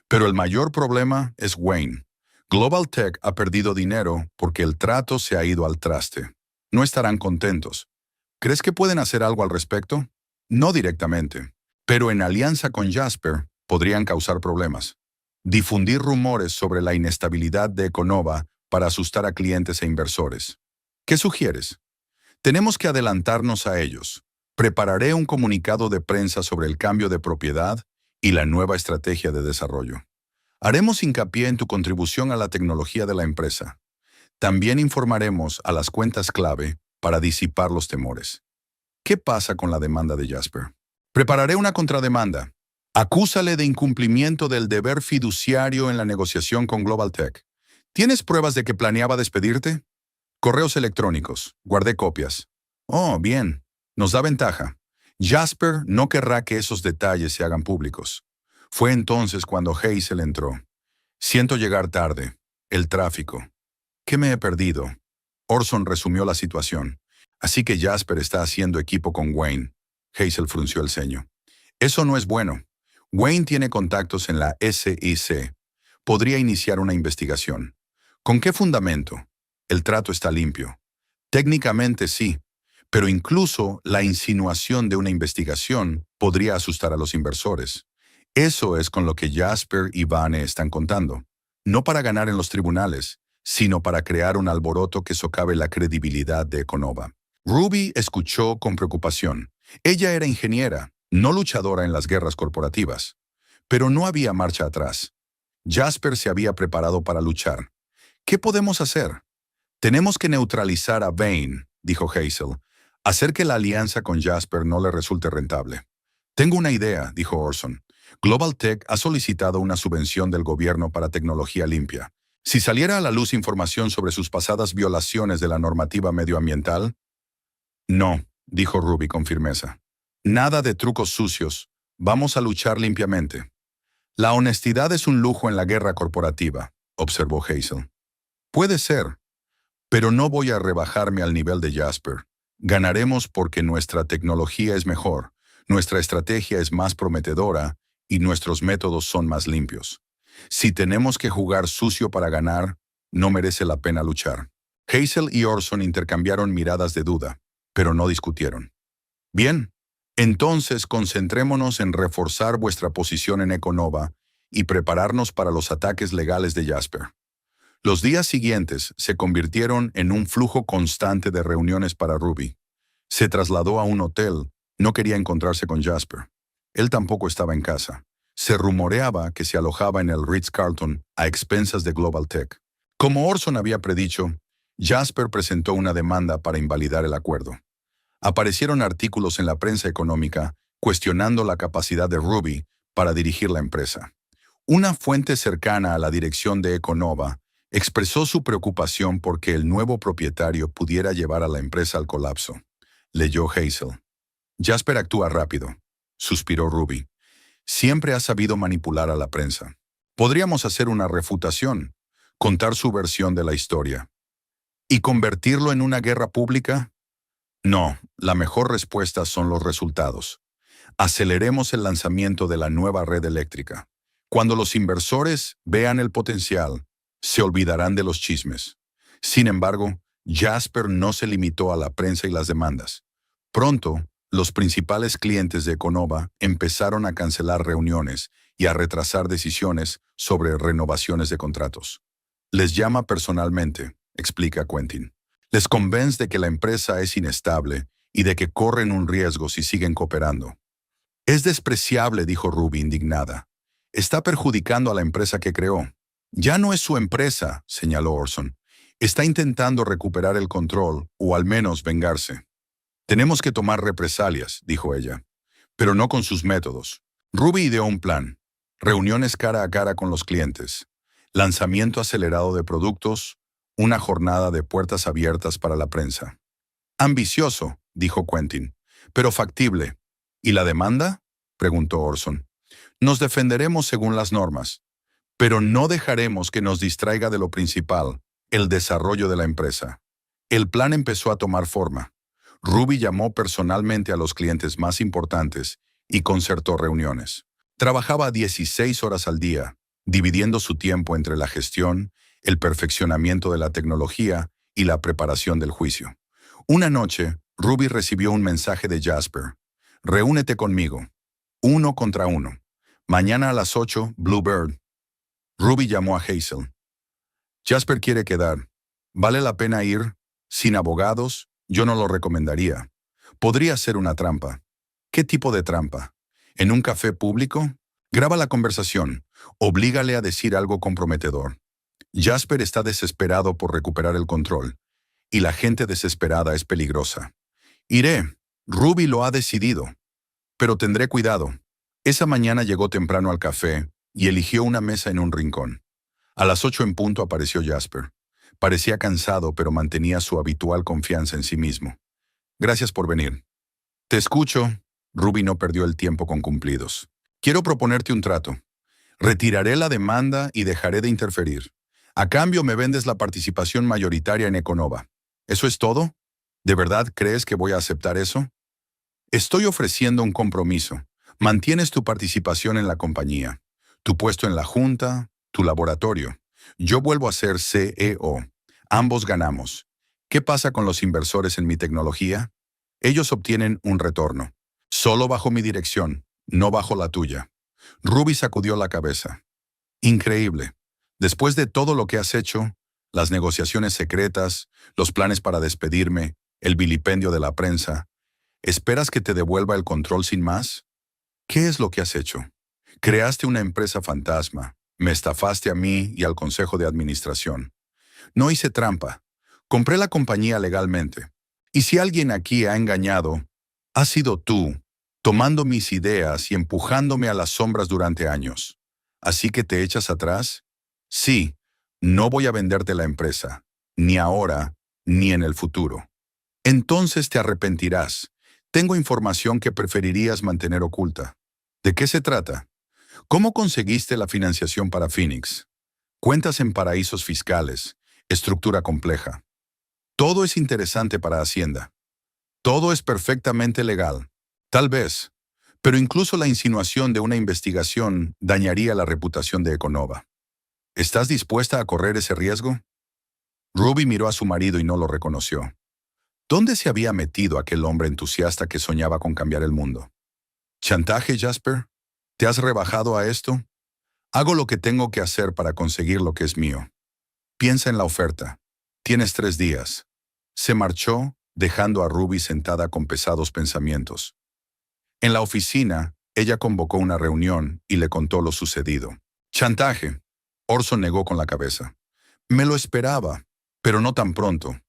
Pero el mayor problema es Wayne. Global Tech ha perdido dinero porque el trato se ha ido al traste. No estarán contentos. ¿Crees que pueden hacer algo al respecto? No directamente, pero en alianza con Jasper podrían causar problemas. Difundir rumores sobre la inestabilidad de Econova para asustar a clientes e inversores. ¿Qué sugieres? Tenemos que adelantarnos a ellos. Prepararé un comunicado de prensa sobre el cambio de propiedad y la nueva estrategia de desarrollo. Haremos hincapié en tu contribución a la tecnología de la empresa. También informaremos a las cuentas clave para disipar los temores. ¿Qué pasa con la demanda de Jasper? Prepararé una contrademanda. Acúsale de incumplimiento del deber fiduciario en la negociación con Global Tech. ¿Tienes pruebas de que planeaba despedirte? Correos electrónicos. Guardé copias. Oh, bien. Nos da ventaja. Jasper no querrá que esos detalles se hagan públicos. Fue entonces cuando Hazel entró. Siento llegar tarde. El tráfico. ¿Qué me he perdido? Orson resumió la situación. Así que Jasper está haciendo equipo con Wayne. Hazel frunció el ceño. Eso no es bueno. Wayne tiene contactos en la SEC. Podría iniciar una investigación. ¿Con qué fundamento? El trato está limpio. Técnicamente sí, pero incluso la insinuación de una investigación podría asustar a los inversores. Eso es con lo que Jasper y Vane están contando. No para ganar en los tribunales, sino para crear un alboroto que socave la credibilidad de Econova. Ruby escuchó con preocupación. Ella era ingeniera, no luchadora en las guerras corporativas. Pero no había marcha atrás. Jasper se había preparado para luchar. ¿Qué podemos hacer? Tenemos que neutralizar a Vane, dijo Hazel. Hacer que la alianza con Jasper no le resulte rentable. Tengo una idea, dijo Orson. Global Tech ha solicitado una subvención del gobierno para tecnología limpia. Si saliera a la luz información sobre sus pasadas violaciones de la normativa medioambiental. No, dijo Ruby con firmeza. Nada de trucos sucios. Vamos a luchar limpiamente. La honestidad es un lujo en la guerra corporativa, observó Hazel. Puede ser, pero no voy a rebajarme al nivel de Jasper. Ganaremos porque nuestra tecnología es mejor, nuestra estrategia es más prometedora y nuestros métodos son más limpios. Si tenemos que jugar sucio para ganar, no merece la pena luchar. Hazel y Orson intercambiaron miradas de duda, pero no discutieron. Bien, entonces concentrémonos en reforzar vuestra posición en Econova y prepararnos para los ataques legales de Jasper. Los días siguientes se convirtieron en un flujo constante de reuniones para Ruby. Se trasladó a un hotel, no quería encontrarse con Jasper. Él tampoco estaba en casa. Se rumoreaba que se alojaba en el Ritz-Carlton a expensas de Global Tech. Como Orson había predicho, Jasper presentó una demanda para invalidar el acuerdo. Aparecieron artículos en la prensa económica cuestionando la capacidad de Ruby para dirigir la empresa. Una fuente cercana a la dirección de Econova expresó su preocupación porque el nuevo propietario pudiera llevar a la empresa al colapso. Leyó Hazel. Jasper actúa rápido, suspiró Ruby. Siempre ha sabido manipular a la prensa. Podríamos hacer una refutación, contar su versión de la historia. ¿Y convertirlo en una guerra pública? No, la mejor respuesta son los resultados. Aceleremos el lanzamiento de la nueva red eléctrica. Cuando los inversores vean el potencial, se olvidarán de los chismes. Sin embargo, Jasper no se limitó a la prensa y las demandas. Pronto, los principales clientes de Econova empezaron a cancelar reuniones y a retrasar decisiones sobre renovaciones de contratos. Les llama personalmente, explica Quentin. Les convence de que la empresa es inestable y de que corren un riesgo si siguen cooperando. Es despreciable, dijo Ruby indignada. Está perjudicando a la empresa que creó. Ya no es su empresa, señaló Orson. Está intentando recuperar el control o al menos vengarse. Tenemos que tomar represalias, dijo ella, pero no con sus métodos. Ruby ideó un plan. Reuniones cara a cara con los clientes. Lanzamiento acelerado de productos. Una jornada de puertas abiertas para la prensa. Ambicioso, dijo Quentin, pero factible. ¿Y la demanda?, preguntó Orson. Nos defenderemos según las normas, pero no dejaremos que nos distraiga de lo principal, el desarrollo de la empresa. El plan empezó a tomar forma. Ruby llamó personalmente a los clientes más importantes y concertó reuniones. Trabajaba 16 horas al día, dividiendo su tiempo entre la gestión, el perfeccionamiento de la tecnología y la preparación del juicio. Una noche, Ruby recibió un mensaje de Jasper. Reúnete conmigo. 1 contra 1. Mañana a las 8, Bluebird. Ruby llamó a Hazel. Jasper quiere quedar. ¿Vale la pena ir? Sin abogados, yo no lo recomendaría. Podría ser una trampa. ¿Qué tipo de trampa? ¿En un café público? Graba la conversación. Oblígale a decir algo comprometedor. Jasper está desesperado por recuperar el control. Y la gente desesperada es peligrosa. Iré. Ruby lo ha decidido. Pero tendré cuidado. Esa mañana llegó temprano al café y eligió una mesa en un rincón. A las 8 en punto apareció Jasper. Parecía cansado, pero mantenía su habitual confianza en sí mismo. Gracias por venir. Te escucho. Ruby no perdió el tiempo con cumplidos. Quiero proponerte un trato. Retiraré la demanda y dejaré de interferir. A cambio me vendes la participación mayoritaria en Econova. ¿Eso es todo? ¿De verdad crees que voy a aceptar eso? Estoy ofreciendo un compromiso. Mantienes tu participación en la compañía, tu puesto en la junta, tu laboratorio. Yo vuelvo a ser CEO. Ambos ganamos. ¿Qué pasa con los inversores en mi tecnología? Ellos obtienen un retorno. Solo bajo mi dirección, no bajo la tuya. Ruby sacudió la cabeza. Increíble. Después de todo lo que has hecho, las negociaciones secretas, los planes para despedirme, el vilipendio de la prensa, ¿esperas que te devuelva el control sin más? ¿Qué es lo que has hecho? Creaste una empresa fantasma, me estafaste a mí y al consejo de administración. No hice trampa. Compré la compañía legalmente. Y si alguien aquí ha engañado, has sido tú, tomando mis ideas y empujándome a las sombras durante años. ¿Así que te echas atrás? Sí, no voy a venderte la empresa, ni ahora, ni en el futuro. Entonces te arrepentirás. Tengo información que preferirías mantener oculta. ¿De qué se trata? ¿Cómo conseguiste la financiación para Phoenix? Cuentas en paraísos fiscales, estructura compleja. Todo es interesante para Hacienda. Todo es perfectamente legal. Tal vez, pero incluso la insinuación de una investigación dañaría la reputación de Econova. ¿Estás dispuesta a correr ese riesgo? Ruby miró a su marido y no lo reconoció. ¿Dónde se había metido aquel hombre entusiasta que soñaba con cambiar el mundo? ¿Chantaje, Jasper? ¿Te has rebajado a esto? Hago lo que tengo que hacer para conseguir lo que es mío. Piensa en la oferta. Tienes 3 días. Se marchó, dejando a Ruby sentada con pesados pensamientos. En la oficina, ella convocó una reunión y le contó lo sucedido. Chantaje. Orson negó con la cabeza. Me lo esperaba, pero no tan pronto.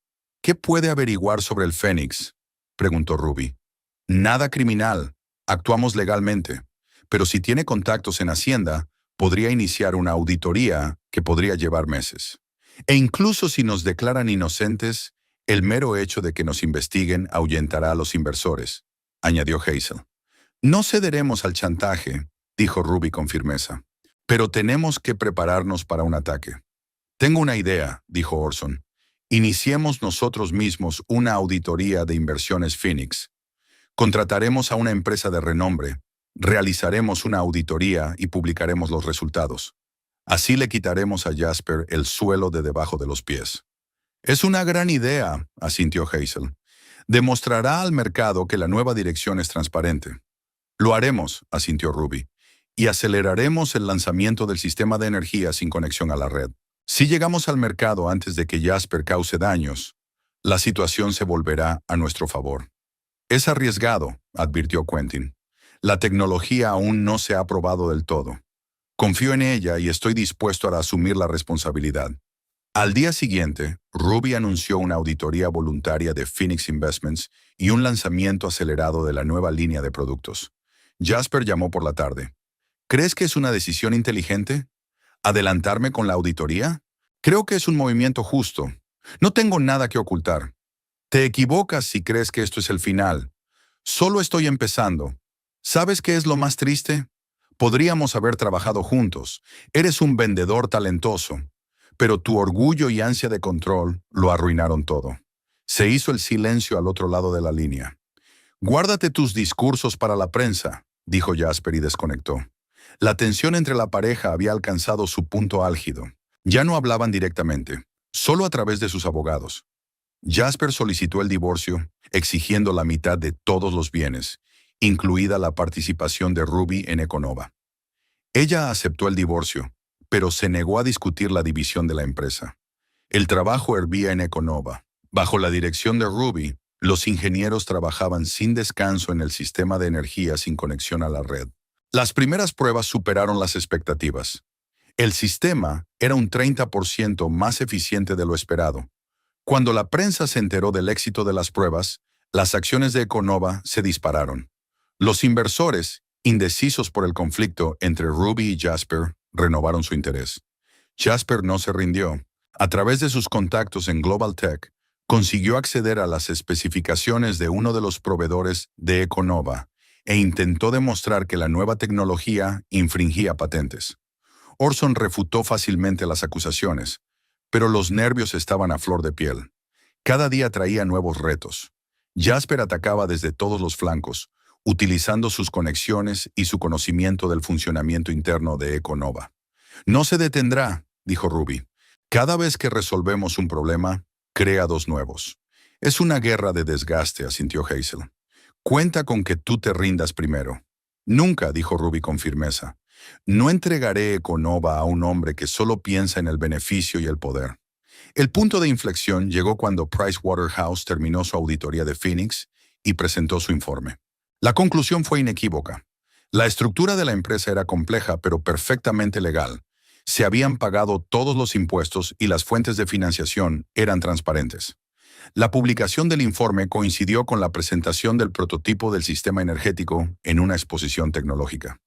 ¿Qué puede averiguar sobre el Fénix? Preguntó Ruby. Nada criminal. Actuamos legalmente. Pero si tiene contactos en Hacienda, podría iniciar una auditoría que podría llevar meses. E incluso si nos declaran inocentes, el mero hecho de que nos investiguen ahuyentará a los inversores, añadió Hazel. No cederemos al chantaje, dijo Ruby con firmeza. Pero tenemos que prepararnos para un ataque. Tengo una idea, dijo Orson. Iniciemos nosotros mismos una auditoría de inversiones Phoenix. Contrataremos a una empresa de renombre, realizaremos una auditoría y publicaremos los resultados. Así le quitaremos a Jasper el suelo de debajo de los pies. Es una gran idea, asintió Hazel. Demostrará al mercado que la nueva dirección es transparente. Lo haremos, asintió Ruby, y aceleraremos el lanzamiento del sistema de energía sin conexión a la red. Si llegamos al mercado antes de que Jasper cause daños, la situación se volverá a nuestro favor. Es arriesgado, advirtió Quentin. La tecnología aún no se ha probado del todo. Confío en ella y estoy dispuesto a asumir la responsabilidad. Al día siguiente, Ruby anunció una auditoría voluntaria de Phoenix Investments y un lanzamiento acelerado de la nueva línea de productos. Jasper llamó por la tarde. ¿Crees que es una decisión inteligente? ¿Adelantarme con la auditoría? Creo que es un movimiento justo. No tengo nada que ocultar. Te equivocas si crees que esto es el final. Solo estoy empezando. ¿Sabes qué es lo más triste? Podríamos haber trabajado juntos. Eres un vendedor talentoso. Pero tu orgullo y ansia de control lo arruinaron todo. Se hizo el silencio al otro lado de la línea. Guárdate tus discursos para la prensa, dijo Jasper y desconectó. La tensión entre la pareja había alcanzado su punto álgido. Ya no hablaban directamente, solo a través de sus abogados. Jasper solicitó el divorcio, exigiendo la mitad de todos los bienes, incluida la participación de Ruby en Econova. Ella aceptó el divorcio, pero se negó a discutir la división de la empresa. El trabajo hervía en Econova. Bajo la dirección de Ruby, los ingenieros trabajaban sin descanso en el sistema de energía sin conexión a la red. Las primeras pruebas superaron las expectativas. El sistema era un 30% más eficiente de lo esperado. Cuando la prensa se enteró del éxito de las pruebas, las acciones de Econova se dispararon. Los inversores, indecisos por el conflicto entre Ruby y Jasper, renovaron su interés. Jasper no se rindió. A través de sus contactos en Global Tech, consiguió acceder a las especificaciones de uno de los proveedores de Econova e intentó demostrar que la nueva tecnología infringía patentes. Orson refutó fácilmente las acusaciones, pero los nervios estaban a flor de piel. Cada día traía nuevos retos. Jasper atacaba desde todos los flancos, utilizando sus conexiones y su conocimiento del funcionamiento interno de Econova. No se detendrá, dijo Ruby. Cada vez que resolvemos un problema, crea dos nuevos. Es una guerra de desgaste, asintió Hazel. Cuenta con que tú te rindas primero. Nunca, dijo Ruby con firmeza. No entregaré Econova a un hombre que solo piensa en el beneficio y el poder. El punto de inflexión llegó cuando Pricewaterhouse terminó su auditoría de Phoenix y presentó su informe. La conclusión fue inequívoca. La estructura de la empresa era compleja pero perfectamente legal. Se habían pagado todos los impuestos y las fuentes de financiación eran transparentes. La publicación del informe coincidió con la presentación del prototipo del sistema energético en una exposición tecnológica.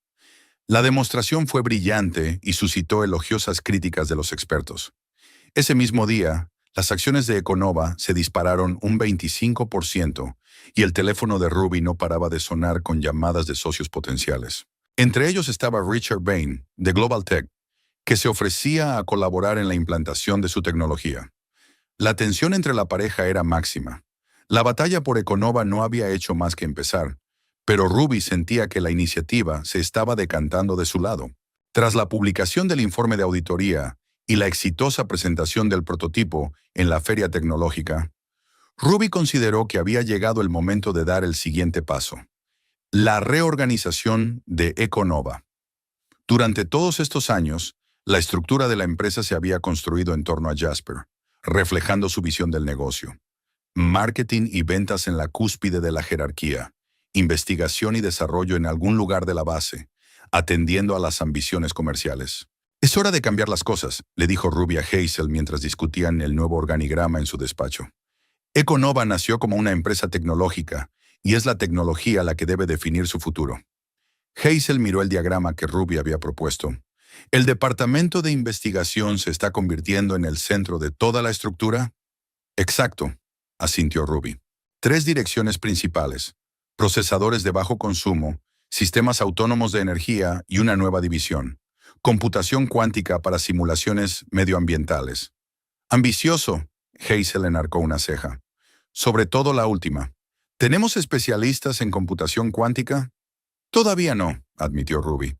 La demostración fue brillante y suscitó elogiosas críticas de los expertos. Ese mismo día, las acciones de Econova se dispararon un 25% y el teléfono de Ruby no paraba de sonar con llamadas de socios potenciales. Entre ellos estaba Richard Bain, de Global Tech, que se ofrecía a colaborar en la implantación de su tecnología. La tensión entre la pareja era máxima. La batalla por Econova no había hecho más que empezar, pero Ruby sentía que la iniciativa se estaba decantando de su lado. Tras la publicación del informe de auditoría y la exitosa presentación del prototipo en la feria tecnológica, Ruby consideró que había llegado el momento de dar el siguiente paso: la reorganización de Econova. Durante todos estos años, la estructura de la empresa se había construido en torno a Jasper, reflejando su visión del negocio. Marketing y ventas en la cúspide de la jerarquía, investigación y desarrollo en algún lugar de la base, atendiendo a las ambiciones comerciales. Es hora de cambiar las cosas, le dijo Ruby a Hazel mientras discutían el nuevo organigrama en su despacho. Econova nació como una empresa tecnológica, y es la tecnología la que debe definir su futuro. Hazel miró el diagrama que Ruby había propuesto. ¿El departamento de investigación se está convirtiendo en el centro de toda la estructura? Exacto, asintió Ruby. 3 direcciones principales: procesadores de bajo consumo, sistemas autónomos de energía y una nueva división: computación cuántica para simulaciones medioambientales. Ambicioso, Hazel enarcó una ceja. Sobre todo la última. ¿Tenemos especialistas en computación cuántica? Todavía no, admitió Ruby,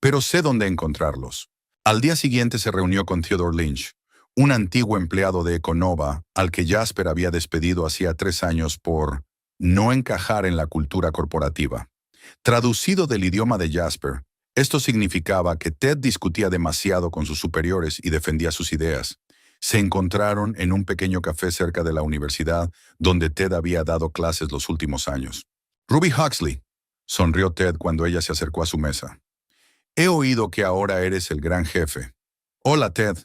pero sé dónde encontrarlos. Al día siguiente se reunió con Theodore Lynch, un antiguo empleado de Econova al que Jasper había despedido hacía 3 años por no encajar en la cultura corporativa. Traducido del idioma de Jasper, esto significaba que Ted discutía demasiado con sus superiores y defendía sus ideas. Se encontraron en un pequeño café cerca de la universidad donde Ted había dado clases los últimos años. Ruby Huxley, sonrió Ted cuando ella se acercó a su mesa. He oído que ahora eres el gran jefe. Hola, Ted.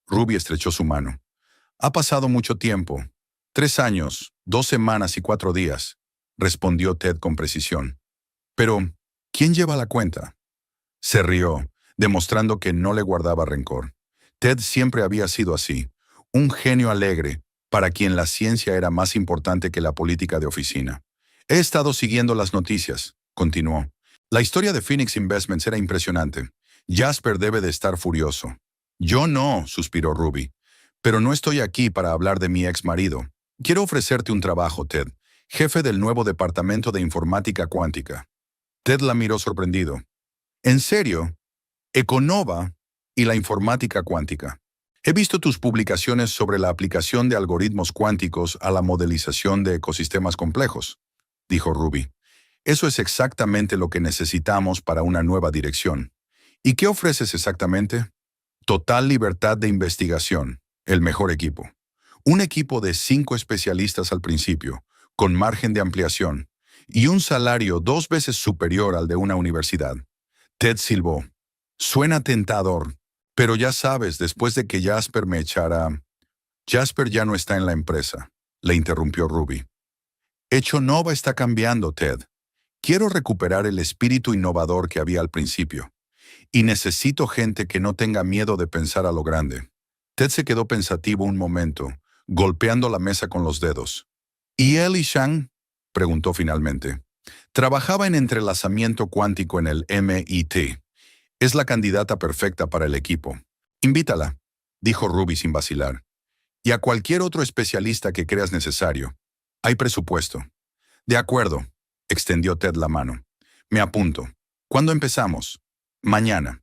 Ruby estrechó su mano. Ha pasado mucho tiempo. 3 años, 2 semanas y 4 días, respondió Ted con precisión. Pero, ¿quién lleva la cuenta? Se rió, demostrando que no le guardaba rencor. Ted siempre había sido así, un genio alegre, para quien la ciencia era más importante que la política de oficina. He estado siguiendo las noticias, continuó. La historia de Phoenix Investments era impresionante. Jasper debe de estar furioso. Yo no, suspiró Ruby. Pero no estoy aquí para hablar de mi ex marido. Quiero ofrecerte un trabajo, Ted, jefe del nuevo departamento de informática cuántica. Ted la miró sorprendido. ¿En serio? Econova y la informática cuántica. He visto tus publicaciones sobre la aplicación de algoritmos cuánticos a la modelización de ecosistemas complejos, dijo Ruby. Eso es exactamente lo que necesitamos para una nueva dirección. ¿Y qué ofreces exactamente? Total libertad de investigación, el mejor equipo. Un equipo de 5 especialistas al principio, con margen de ampliación, y un salario 2 veces superior al de una universidad. Ted silbó. Suena tentador, pero ya sabes, después de que Jasper me echara... Jasper ya no está en la empresa, le interrumpió Ruby. Econova está cambiando, Ted. Quiero recuperar el espíritu innovador que había al principio. Y necesito gente que no tenga miedo de pensar a lo grande. Ted se quedó pensativo un momento, golpeando la mesa con los dedos. ¿Y Ellie Shang? Preguntó finalmente. Trabajaba en entrelazamiento cuántico en el MIT. Es la candidata perfecta para el equipo. Invítala, dijo Ruby sin vacilar. Y a cualquier otro especialista que creas necesario. Hay presupuesto. De acuerdo, extendió Ted la mano. Me apunto. ¿Cuándo empezamos? Mañana.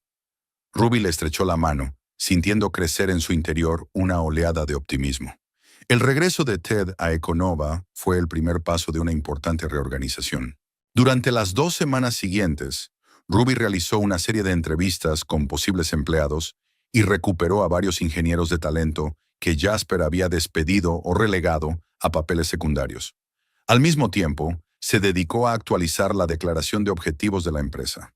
Ruby le estrechó la mano, sintiendo crecer en su interior una oleada de optimismo. El regreso de Ted a Econova fue el primer paso de una importante reorganización. Durante las 2 semanas siguientes, Ruby realizó una serie de entrevistas con posibles empleados y recuperó a varios ingenieros de talento que Jasper había despedido o relegado a papeles secundarios. Al mismo tiempo, se dedicó a actualizar la declaración de objetivos de la empresa.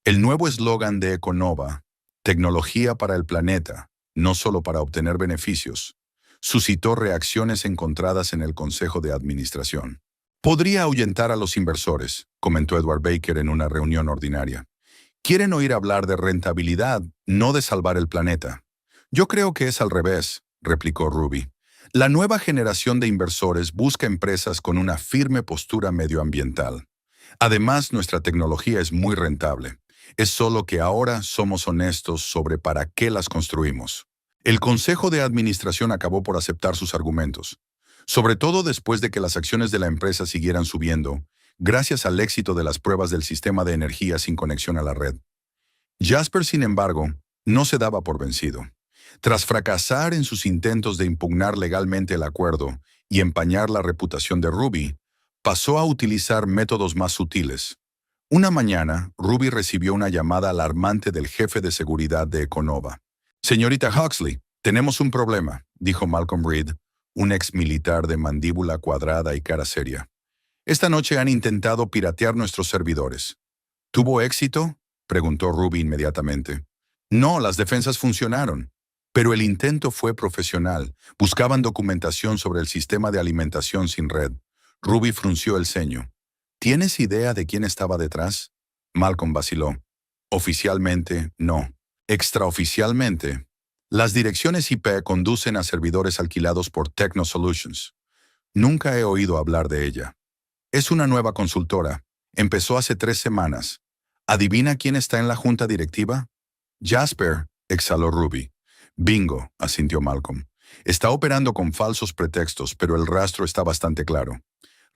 El nuevo eslogan de Econova, tecnología para el planeta, no solo para obtener beneficios, suscitó reacciones encontradas en el Consejo de Administración. Podría ahuyentar a los inversores, comentó Edward Baker en una reunión ordinaria. Quieren oír hablar de rentabilidad, no de salvar el planeta. Yo creo que es al revés, replicó Ruby. La nueva generación de inversores busca empresas con una firme postura medioambiental. Además, nuestra tecnología es muy rentable. Es solo que ahora somos honestos sobre para qué las construimos. El Consejo de Administración acabó por aceptar sus argumentos, sobre todo después de que las acciones de la empresa siguieran subiendo, gracias al éxito de las pruebas del sistema de energía sin conexión a la red. Jasper, sin embargo, no se daba por vencido. Tras fracasar en sus intentos de impugnar legalmente el acuerdo y empañar la reputación de Ruby, pasó a utilizar métodos más sutiles. Una mañana, Ruby recibió una llamada alarmante del jefe de seguridad de Econova. «Señorita Huxley, tenemos un problema», dijo Malcolm Reed, un ex militar de mandíbula cuadrada y cara seria. «Esta noche han intentado piratear nuestros servidores». «¿Tuvo éxito?», preguntó Ruby inmediatamente. «No, las defensas funcionaron. Pero el intento fue profesional. Buscaban documentación sobre el sistema de alimentación sin red». Ruby frunció el ceño. «¿Tienes idea de quién estaba detrás?». Malcolm vaciló. «Oficialmente, no. Extraoficialmente, las direcciones IP conducen a servidores alquilados por Techno Solutions. Nunca he oído hablar de ella. Es una nueva consultora. Empezó hace 3 semanas. ¿Adivina quién está en la junta directiva?». «Jasper», exhaló Ruby. «Bingo», asintió Malcolm. «Está operando con falsos pretextos, pero el rastro está bastante claro».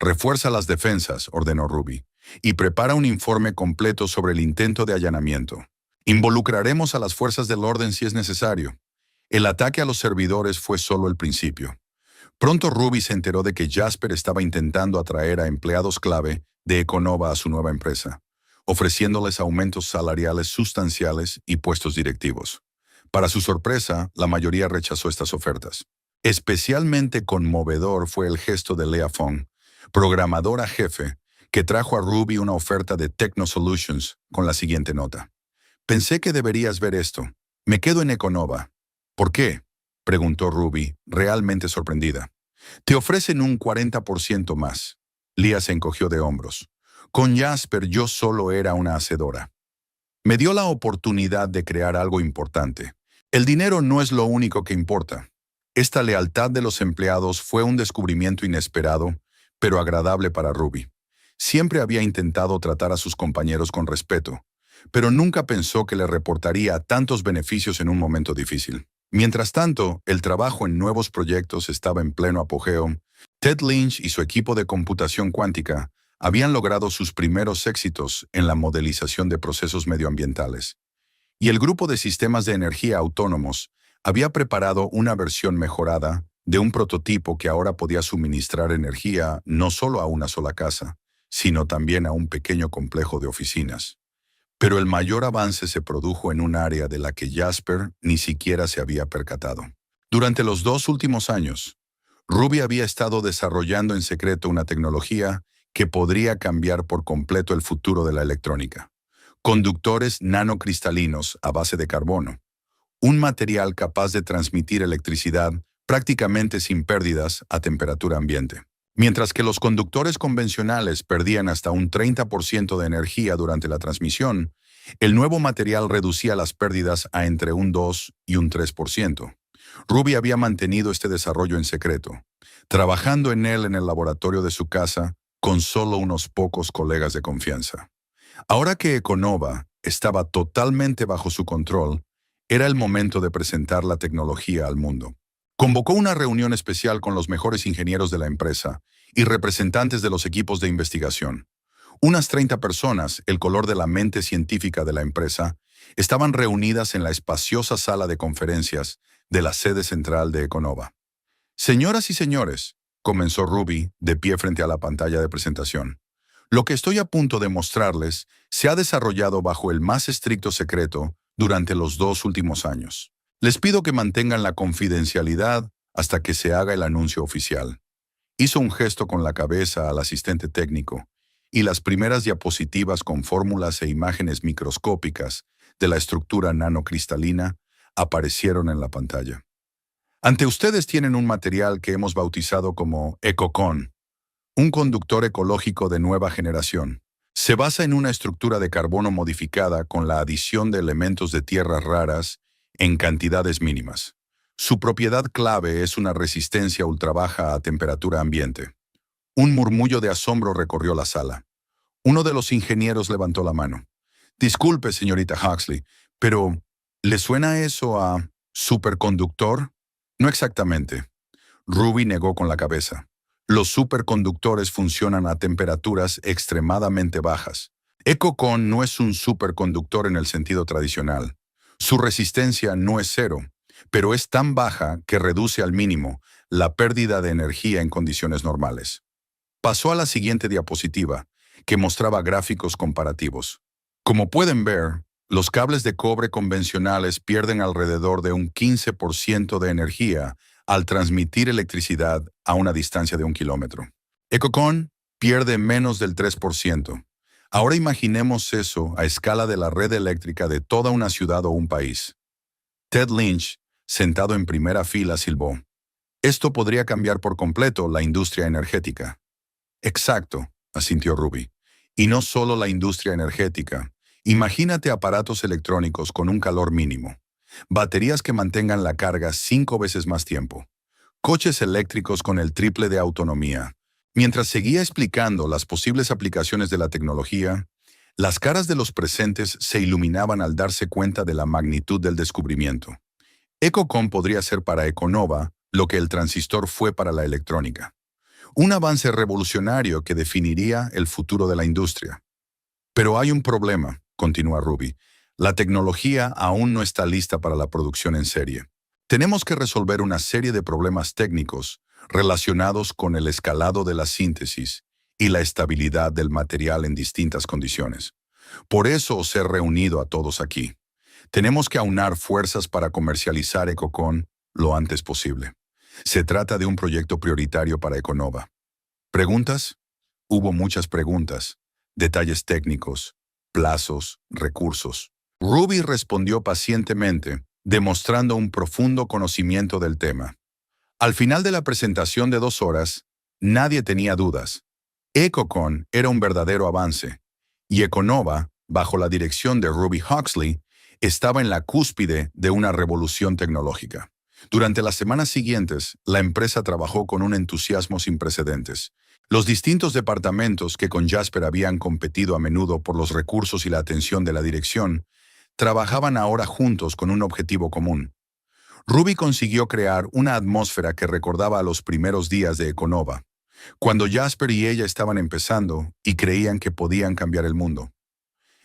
«Refuerza las defensas», ordenó Ruby, «y prepara un informe completo sobre el intento de allanamiento. Involucraremos a las fuerzas del orden si es necesario». El ataque a los servidores fue solo el principio. Pronto Ruby se enteró de que Jasper estaba intentando atraer a empleados clave de Econova a su nueva empresa, ofreciéndoles aumentos salariales sustanciales y puestos directivos. Para su sorpresa, la mayoría rechazó estas ofertas. Especialmente conmovedor fue el gesto de Leah Fong, programadora jefe, que trajo a Ruby una oferta de Techno Solutions con la siguiente nota. «Pensé que deberías ver esto. Me quedo en Econova». «¿Por qué?», preguntó Ruby, realmente sorprendida. «Te ofrecen un 40% más». Leah se encogió de hombros. «Con Jasper yo solo era una hacedora. Me dio la oportunidad de crear algo importante. El dinero no es lo único que importa». Esta lealtad de los empleados fue un descubrimiento inesperado, pero agradable para Ruby. Siempre había intentado tratar a sus compañeros con respeto, pero nunca pensó que le reportaría tantos beneficios en un momento difícil. Mientras tanto, el trabajo en nuevos proyectos estaba en pleno apogeo. Ted Lynch y su equipo de computación cuántica habían logrado sus primeros éxitos en la modelización de procesos medioambientales. Y el grupo de sistemas de energía autónomos había preparado una versión mejorada de un prototipo que ahora podía suministrar energía no solo a una sola casa, sino también a un pequeño complejo de oficinas. Pero el mayor avance se produjo en un área de la que Jasper ni siquiera se había percatado. Durante los 2 últimos años, Ruby había estado desarrollando en secreto una tecnología que podría cambiar por completo el futuro de la electrónica. Conductores nanocristalinos a base de carbono, un material capaz de transmitir electricidad prácticamente sin pérdidas a temperatura ambiente. Mientras que los conductores convencionales perdían hasta un 30% de energía durante la transmisión, el nuevo material reducía las pérdidas a entre un 2 y un 3%. Ruby había mantenido este desarrollo en secreto, trabajando en él en el laboratorio de su casa con solo unos pocos colegas de confianza. Ahora que Econova estaba totalmente bajo su control, era el momento de presentar la tecnología al mundo. Convocó una reunión especial con los mejores ingenieros de la empresa y representantes de los equipos de investigación. Unas 30 personas, el color de la mente científica de la empresa, estaban reunidas en la espaciosa sala de conferencias de la sede central de Econova. Señoras y señores, comenzó Ruby de pie frente a la pantalla de presentación. Lo que estoy a punto de mostrarles se ha desarrollado bajo el más estricto secreto durante los 2 últimos años. Les pido que mantengan la confidencialidad hasta que se haga el anuncio oficial. Hizo un gesto con la cabeza al asistente técnico, y las primeras diapositivas con fórmulas e imágenes microscópicas de la estructura nanocristalina aparecieron en la pantalla. Ante ustedes tienen un material que hemos bautizado como EcoCon, un conductor ecológico de nueva generación. Se basa en una estructura de carbono modificada con la adición de elementos de tierras raras en cantidades mínimas. Su propiedad clave es una resistencia ultrabaja a temperatura ambiente. Un murmullo de asombro recorrió la sala. Uno de los ingenieros levantó la mano. Disculpe, señorita Huxley, pero ¿le suena eso a superconductor? No exactamente. Ruby negó con la cabeza. Los superconductores funcionan a temperaturas extremadamente bajas. EcoCon no es un superconductor en el sentido tradicional. Su resistencia no es cero, pero es tan baja que reduce al mínimo la pérdida de energía en condiciones normales. Pasó a la siguiente diapositiva, que mostraba gráficos comparativos. Como pueden ver, los cables de cobre convencionales pierden alrededor de un 15% de energía al transmitir electricidad a una distancia de 1 kilómetro. EcoCon pierde menos del 3%. Ahora imaginemos eso a escala de la red eléctrica de toda una ciudad o un país. Ted Lynch, sentado en primera fila, silbó. Esto podría cambiar por completo la industria energética. Exacto, asintió Ruby. Y no solo la industria energética. Imagínate aparatos electrónicos con un calor mínimo. Baterías que mantengan la carga 5 veces más tiempo. Coches eléctricos con el triple de autonomía. Mientras seguía explicando las posibles aplicaciones de la tecnología, las caras de los presentes se iluminaban al darse cuenta de la magnitud del descubrimiento. EcoCom podría ser para Econova lo que el transistor fue para la electrónica. Un avance revolucionario que definiría el futuro de la industria. Pero hay un problema, continúa Ruby. La tecnología aún no está lista para la producción en serie. Tenemos que resolver una serie de problemas técnicos relacionados con el escalado de la síntesis y la estabilidad del material en distintas condiciones. Por eso os he reunido a todos aquí. Tenemos que aunar fuerzas para comercializar EcoCon lo antes posible. Se trata de un proyecto prioritario para Econova. ¿Preguntas? Hubo muchas preguntas, detalles técnicos, plazos, recursos. Ruby respondió pacientemente, demostrando un profundo conocimiento del tema. Al final de la presentación de 2 horas, nadie tenía dudas. EcoCon era un verdadero avance, y Econova, bajo la dirección de Ruby Huxley, estaba en la cúspide de una revolución tecnológica. Durante las semanas siguientes, la empresa trabajó con un entusiasmo sin precedentes, Los distintos departamentos que con Jasper habían competido a menudo por los recursos y la atención de la dirección, trabajaban ahora juntos con un objetivo común. Ruby consiguió crear una atmósfera que recordaba a los primeros días de Econova, cuando Jasper y ella estaban empezando y creían que podían cambiar el mundo.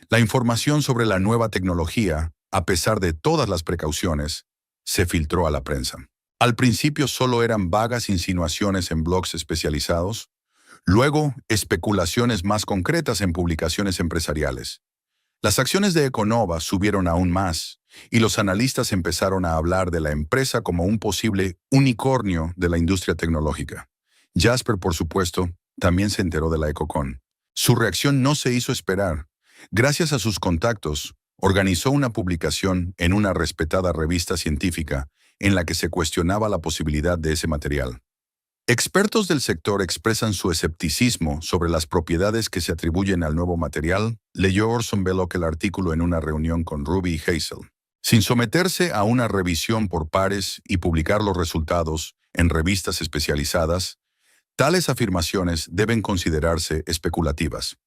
La información sobre la nueva tecnología, a pesar de todas las precauciones, se filtró a la prensa. Al principio solo eran vagas insinuaciones en blogs especializados, luego especulaciones más concretas en publicaciones empresariales. Las acciones de Econova subieron aún más, y los analistas empezaron a hablar de la empresa como un posible unicornio de la industria tecnológica. Jasper, por supuesto, también se enteró de la Ecocon. Su reacción no se hizo esperar. Gracias a sus contactos, organizó una publicación en una respetada revista científica en la que se cuestionaba la posibilidad de ese material. Expertos del sector expresan su escepticismo sobre las propiedades que se atribuyen al nuevo material, leyó Orson Belloc el artículo en una reunión con Ruby y Hazel. Sin someterse a una revisión por pares y publicar los resultados en revistas especializadas, tales afirmaciones deben considerarse especulativas.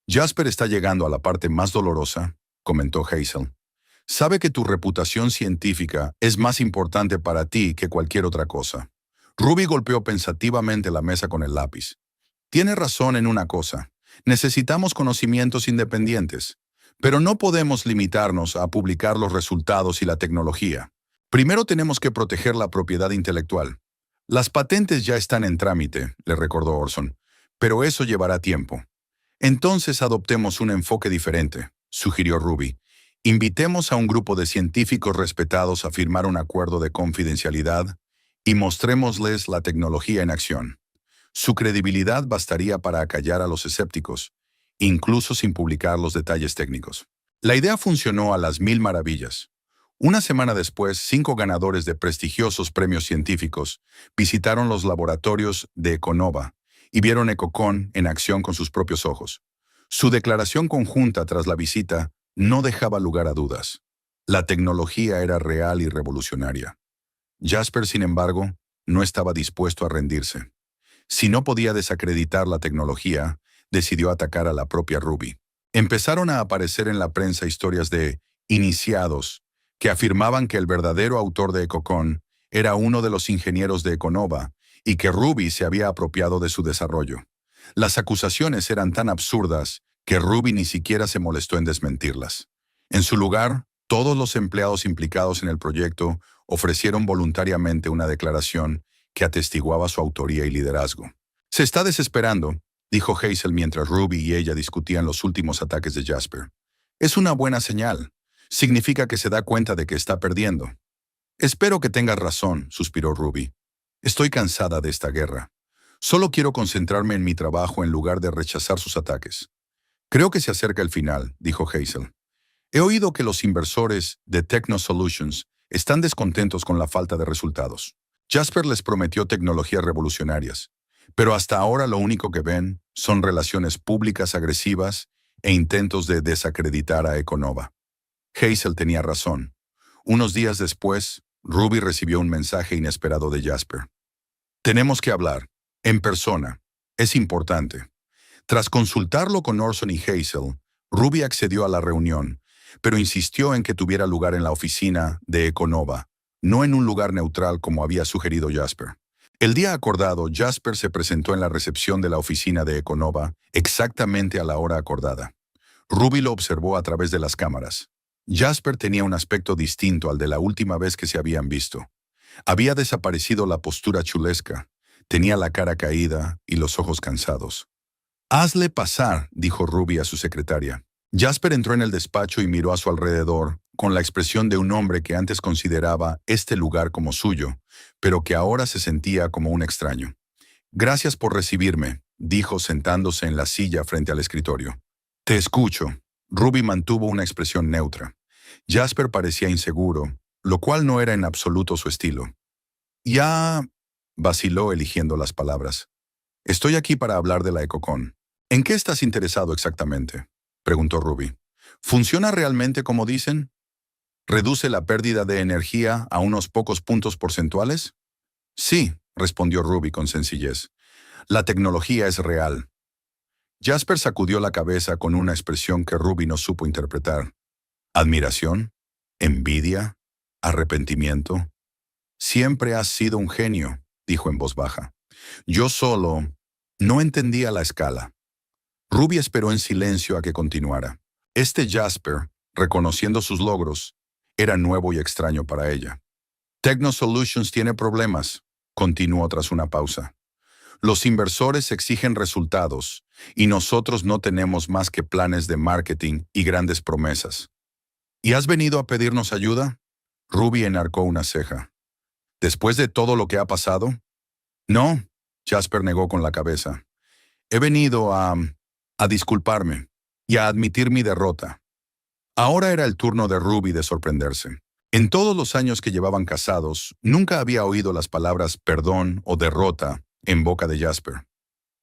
Jasper está llegando a la parte más dolorosa, comentó Hazel. Sabe que tu reputación científica es más importante para ti que cualquier otra cosa. Ruby golpeó pensativamente la mesa con el lápiz. Tiene razón en una cosa. Necesitamos conocimientos independientes, pero no podemos limitarnos a publicar los resultados y la tecnología. Primero tenemos que proteger la propiedad intelectual. Las patentes ya están en trámite, le recordó Orson, pero eso llevará tiempo. Entonces adoptemos un enfoque diferente, sugirió Ruby. Invitemos a un grupo de científicos respetados a firmar un acuerdo de confidencialidad y mostrémosles la tecnología en acción. Su credibilidad bastaría para acallar a los escépticos, incluso sin publicar los detalles técnicos. La idea funcionó a las mil maravillas. Una semana después, 5 ganadores de prestigiosos premios científicos visitaron los laboratorios de Econova y vieron Ecocon en acción con sus propios ojos. Su declaración conjunta tras la visita no dejaba lugar a dudas. La tecnología era real y revolucionaria. Jasper, sin embargo, no estaba dispuesto a rendirse. Si no podía desacreditar la tecnología, decidió atacar a la propia Ruby. Empezaron a aparecer en la prensa historias de iniciados que afirmaban que el verdadero autor de Ecocon era uno de los ingenieros de Econova y que Ruby se había apropiado de su desarrollo. Las acusaciones eran tan absurdas que Ruby ni siquiera se molestó en desmentirlas. En su lugar, todos los empleados implicados en el proyecto ofrecieron voluntariamente una declaración que atestiguaba su autoría y liderazgo. Se está desesperando, dijo Hazel mientras Ruby y ella discutían los últimos ataques de Jasper. Es una buena señal. Significa que se da cuenta de que está perdiendo. Espero que tengas razón, suspiró Ruby. Estoy cansada de esta guerra. Solo quiero concentrarme en mi trabajo en lugar de rechazar sus ataques. Creo que se acerca el final, dijo Hazel. He oído que los inversores de Techno Solutions están descontentos con la falta de resultados. Jasper les prometió tecnologías revolucionarias, pero hasta ahora lo único que ven son relaciones públicas agresivas e intentos de desacreditar a Econova. Hazel tenía razón. Unos días después, Ruby recibió un mensaje inesperado de Jasper. Tenemos que hablar, en persona. Es importante. Tras consultarlo con Orson y Hazel, Ruby accedió a la reunión, pero insistió en que tuviera lugar en la oficina de Econova, no en un lugar neutral como había sugerido Jasper. El día acordado, Jasper se presentó en la recepción de la oficina de Econova exactamente a la hora acordada. Ruby lo observó a través de las cámaras. Jasper tenía un aspecto distinto al de la última vez que se habían visto. Había desaparecido la postura chulesca, tenía la cara caída y los ojos cansados. «Hazle pasar», dijo Ruby a su secretaria. Jasper entró en el despacho y miró a su alrededor, con la expresión de un hombre que antes consideraba este lugar como suyo, pero que ahora se sentía como un extraño. «Gracias por recibirme», dijo sentándose en la silla frente al escritorio. «Te escucho». Ruby mantuvo una expresión neutra. Jasper parecía inseguro, lo cual no era en absoluto su estilo. «Ya», vaciló eligiendo las palabras. «Estoy aquí para hablar de la Ecocon». «¿En qué estás interesado exactamente?», preguntó Ruby. «¿Funciona realmente como dicen? ¿Reduce la pérdida de energía a unos pocos puntos porcentuales?» «Sí», respondió Ruby con sencillez. La tecnología es real. Jasper sacudió la cabeza con una expresión que Ruby no supo interpretar. ¿Admiración? ¿Envidia? ¿Arrepentimiento? Siempre has sido un genio, dijo en voz baja. Yo solo no entendía la escala. Ruby esperó en silencio a que continuara. Este Jasper, reconociendo sus logros, era nuevo y extraño para ella. Techno Solutions tiene problemas, continuó tras una pausa. Los inversores exigen resultados y nosotros no tenemos más que planes de marketing y grandes promesas. ¿Y has venido a pedirnos ayuda? Ruby enarcó una ceja. ¿Después de todo lo que ha pasado? No, Jasper negó con la cabeza. He venido a disculparme y a admitir mi derrota. Ahora era el turno de Ruby de sorprenderse. En todos los años que llevaban casados, nunca había oído las palabras perdón o derrota en boca de Jasper.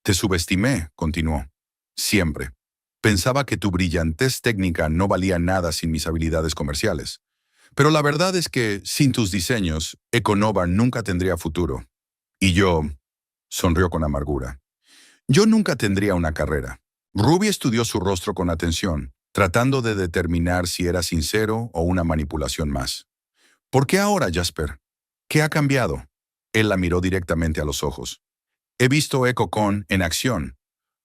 Te subestimé, continuó. Siempre. Pensaba que tu brillantez técnica no valía nada sin mis habilidades comerciales. Pero la verdad es que, sin tus diseños, Econova nunca tendría futuro. Y yo, sonrió con amargura, yo nunca tendría una carrera. Ruby estudió su rostro con atención, tratando de determinar si era sincero o una manipulación más. ¿Por qué ahora, Jasper? ¿Qué ha cambiado? Él la miró directamente a los ojos. He visto EcoCon en acción.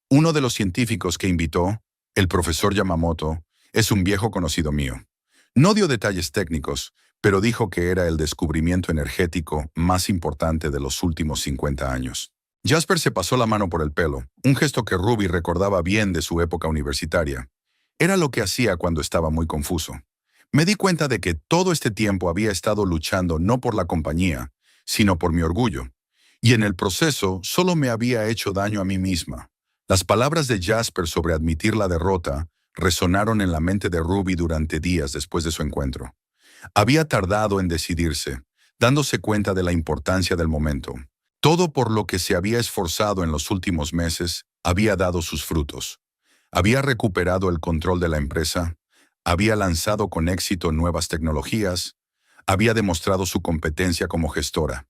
Uno de los científicos que invitó, el profesor Yamamoto, es un viejo conocido mío. No dio detalles técnicos, pero dijo que era el descubrimiento energético más importante de los últimos 50 años. Jasper se pasó la mano por el pelo, un gesto que Ruby recordaba bien de su época universitaria. Era lo que hacía cuando estaba muy confuso. Me di cuenta de que todo este tiempo había estado luchando no por la compañía, sino por mi orgullo. Y en el proceso solo me había hecho daño a mí misma. Las palabras de Jasper sobre admitir la derrota resonaron en la mente de Ruby durante días después de su encuentro. Había tardado en decidirse, dándose cuenta de la importancia del momento. Todo por lo que se había esforzado en los últimos meses había dado sus frutos. Había recuperado el control de la empresa, había lanzado con éxito nuevas tecnologías, había demostrado su competencia como gestora.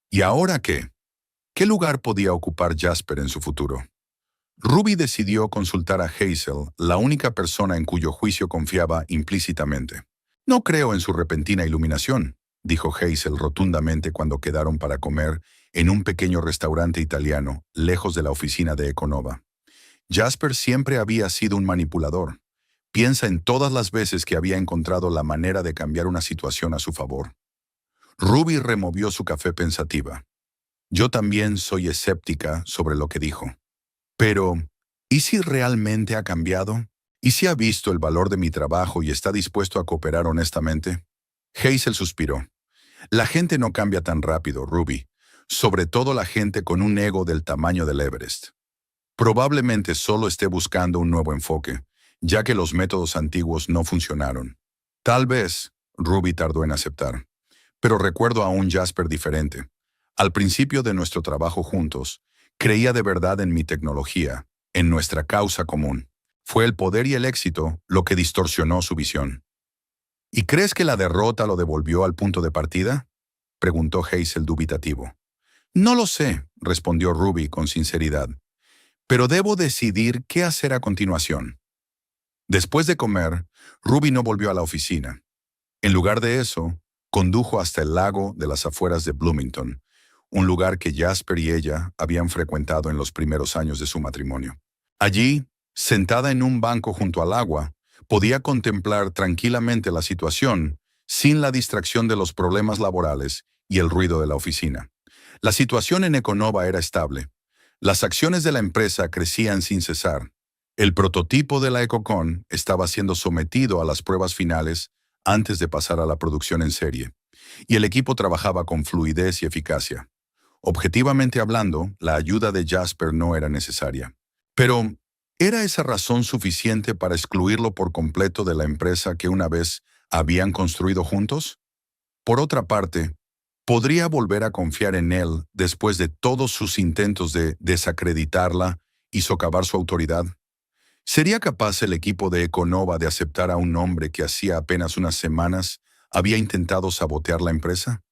¿Y ahora qué? ¿Qué lugar podía ocupar Jasper en su futuro? Ruby decidió consultar a Hazel, la única persona en cuyo juicio confiaba implícitamente. No creo en su repentina iluminación, dijo Hazel rotundamente cuando quedaron para comer en un pequeño restaurante italiano, lejos de la oficina de Econova. Jasper siempre había sido un manipulador. Piensa en todas las veces que había encontrado la manera de cambiar una situación a su favor. Ruby removió su café pensativa. Yo también soy escéptica sobre lo que dijo. Pero, ¿y si realmente ha cambiado? ¿Y si ha visto el valor de mi trabajo y está dispuesto a cooperar honestamente? Hazel suspiró. La gente no cambia tan rápido, Ruby. Sobre todo la gente con un ego del tamaño del Everest. Probablemente solo esté buscando un nuevo enfoque, ya que los métodos antiguos no funcionaron. Tal vez, Ruby tardó en aceptar. Pero recuerdo a un Jasper diferente. Al principio de nuestro trabajo juntos, creía de verdad en mi tecnología, en nuestra causa común. Fue el poder y el éxito lo que distorsionó su visión. ¿Y crees que la derrota lo devolvió al punto de partida? Preguntó Hazel dubitativo. No lo sé, respondió Ruby con sinceridad. Pero debo decidir qué hacer a continuación. Después de comer, Ruby no volvió a la oficina. En lugar de eso, condujo hasta el lago de las afueras de Bloomington, un lugar que Jasper y ella habían frecuentado en los primeros años de su matrimonio. Allí, sentada en un banco junto al agua, podía contemplar tranquilamente la situación sin la distracción de los problemas laborales y el ruido de la oficina. La situación en Econova era estable. Las acciones de la empresa crecían sin cesar. El prototipo de la EcoCon estaba siendo sometido a las pruebas finales antes de pasar a la producción en serie, y el equipo trabajaba con fluidez y eficacia. Objetivamente hablando, la ayuda de Jasper no era necesaria. Pero, ¿era esa razón suficiente para excluirlo por completo de la empresa que una vez habían construido juntos? Por otra parte, ¿podría volver a confiar en él después de todos sus intentos de desacreditarla y socavar su autoridad? ¿Sería capaz el equipo de Econova de aceptar a un hombre que hacía apenas unas semanas había intentado sabotear la empresa?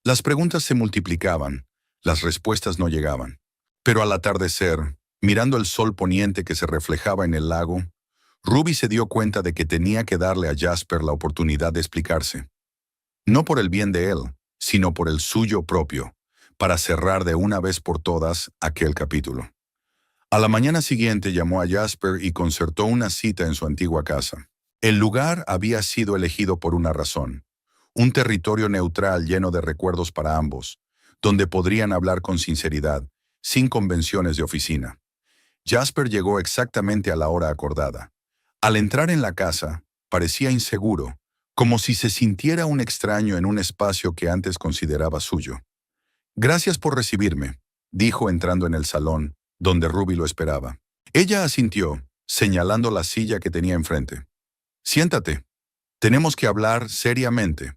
Las preguntas se multiplicaban, las respuestas no llegaban. Pero al atardecer, mirando el sol poniente que se reflejaba en el lago, Ruby se dio cuenta de que tenía que darle a Jasper la oportunidad de explicarse. No por el bien de él, sino por el suyo propio, para cerrar de una vez por todas aquel capítulo. A la mañana siguiente llamó a Jasper y concertó una cita en su antigua casa. El lugar había sido elegido por una razón: un territorio neutral lleno de recuerdos para ambos, donde podrían hablar con sinceridad, sin convenciones de oficina. Jasper llegó exactamente a la hora acordada. Al entrar en la casa, parecía inseguro, como si se sintiera un extraño en un espacio que antes consideraba suyo. «Gracias por recibirme», dijo entrando en el salón, donde Ruby lo esperaba. Ella asintió, señalando la silla que tenía enfrente. «Siéntate. Tenemos que hablar seriamente».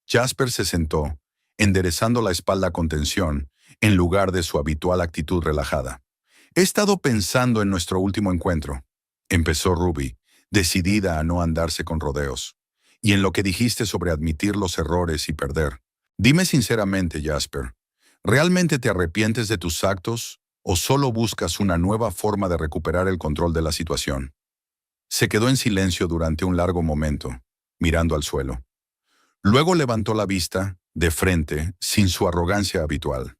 Jasper se sentó, enderezando la espalda con tensión, en lugar de su habitual actitud relajada. «He estado pensando en nuestro último encuentro», empezó Ruby, decidida a no andarse con rodeos, «y en lo que dijiste sobre admitir los errores y perder. Dime sinceramente, Jasper, ¿realmente te arrepientes de tus actos o solo buscas una nueva forma de recuperar el control de la situación?» Se quedó en silencio durante un largo momento, mirando al suelo. Luego levantó la vista, de frente, sin su arrogancia habitual.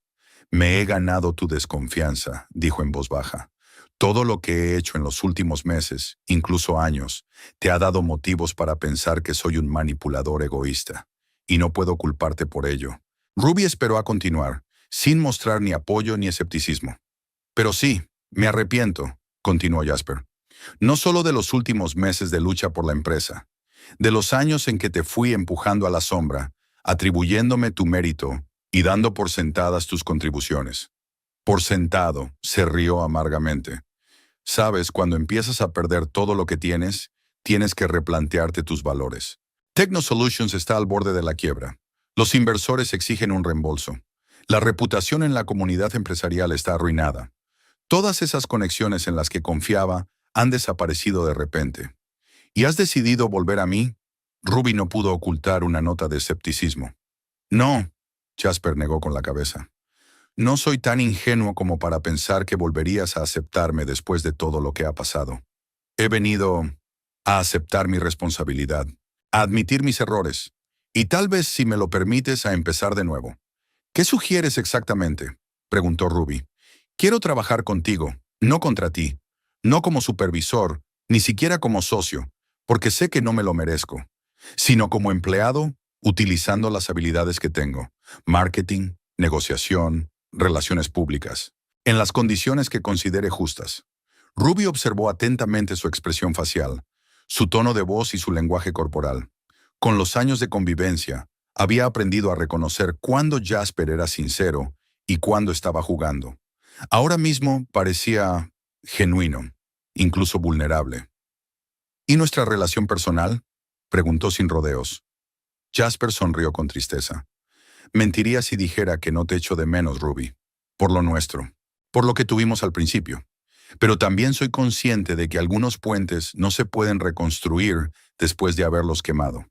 «Me he ganado tu desconfianza», dijo en voz baja. «Todo lo que he hecho en los últimos meses, incluso años, te ha dado motivos para pensar que soy un manipulador egoísta, y no puedo culparte por ello». Ruby esperó a continuar, sin mostrar ni apoyo ni escepticismo. «Pero sí, me arrepiento», continuó Jasper. «No solo de los últimos meses de lucha por la empresa, de los años en que te fui empujando a la sombra, atribuyéndome tu mérito y dando por sentadas tus contribuciones». «Por sentado», se rió amargamente. «Sabes, cuando empiezas a perder todo lo que tienes que replantearte tus valores. Techno Solutions está al borde de la quiebra. Los inversores exigen un reembolso. La reputación en la comunidad empresarial está arruinada. Todas esas conexiones en las que confiaba han desaparecido de repente. ¿Y has decidido volver a mí?». Ruby no pudo ocultar una nota de escepticismo. «No», Jasper negó con la cabeza. «No soy tan ingenuo como para pensar que volverías a aceptarme después de todo lo que ha pasado. He venido a aceptar mi responsabilidad, a admitir mis errores, y tal vez, si me lo permites, a empezar de nuevo». «¿Qué sugieres exactamente?», preguntó Ruby. «Quiero trabajar contigo, no contra ti, no como supervisor, ni siquiera como socio, porque sé que no me lo merezco, sino como empleado, utilizando las habilidades que tengo: marketing, negociación, relaciones públicas, en las condiciones que considere justas». Ruby observó atentamente su expresión facial, su tono de voz y su lenguaje corporal. Con los años de convivencia, había aprendido a reconocer cuándo Jasper era sincero y cuándo estaba jugando. Ahora mismo parecía genuino, incluso vulnerable. «¿Y nuestra relación personal?», preguntó sin rodeos. Jasper sonrió con tristeza. «Mentiría si dijera que no te echo de menos, Ruby. Por lo nuestro, por lo que tuvimos al principio. Pero también soy consciente de que algunos puentes no se pueden reconstruir después de haberlos quemado.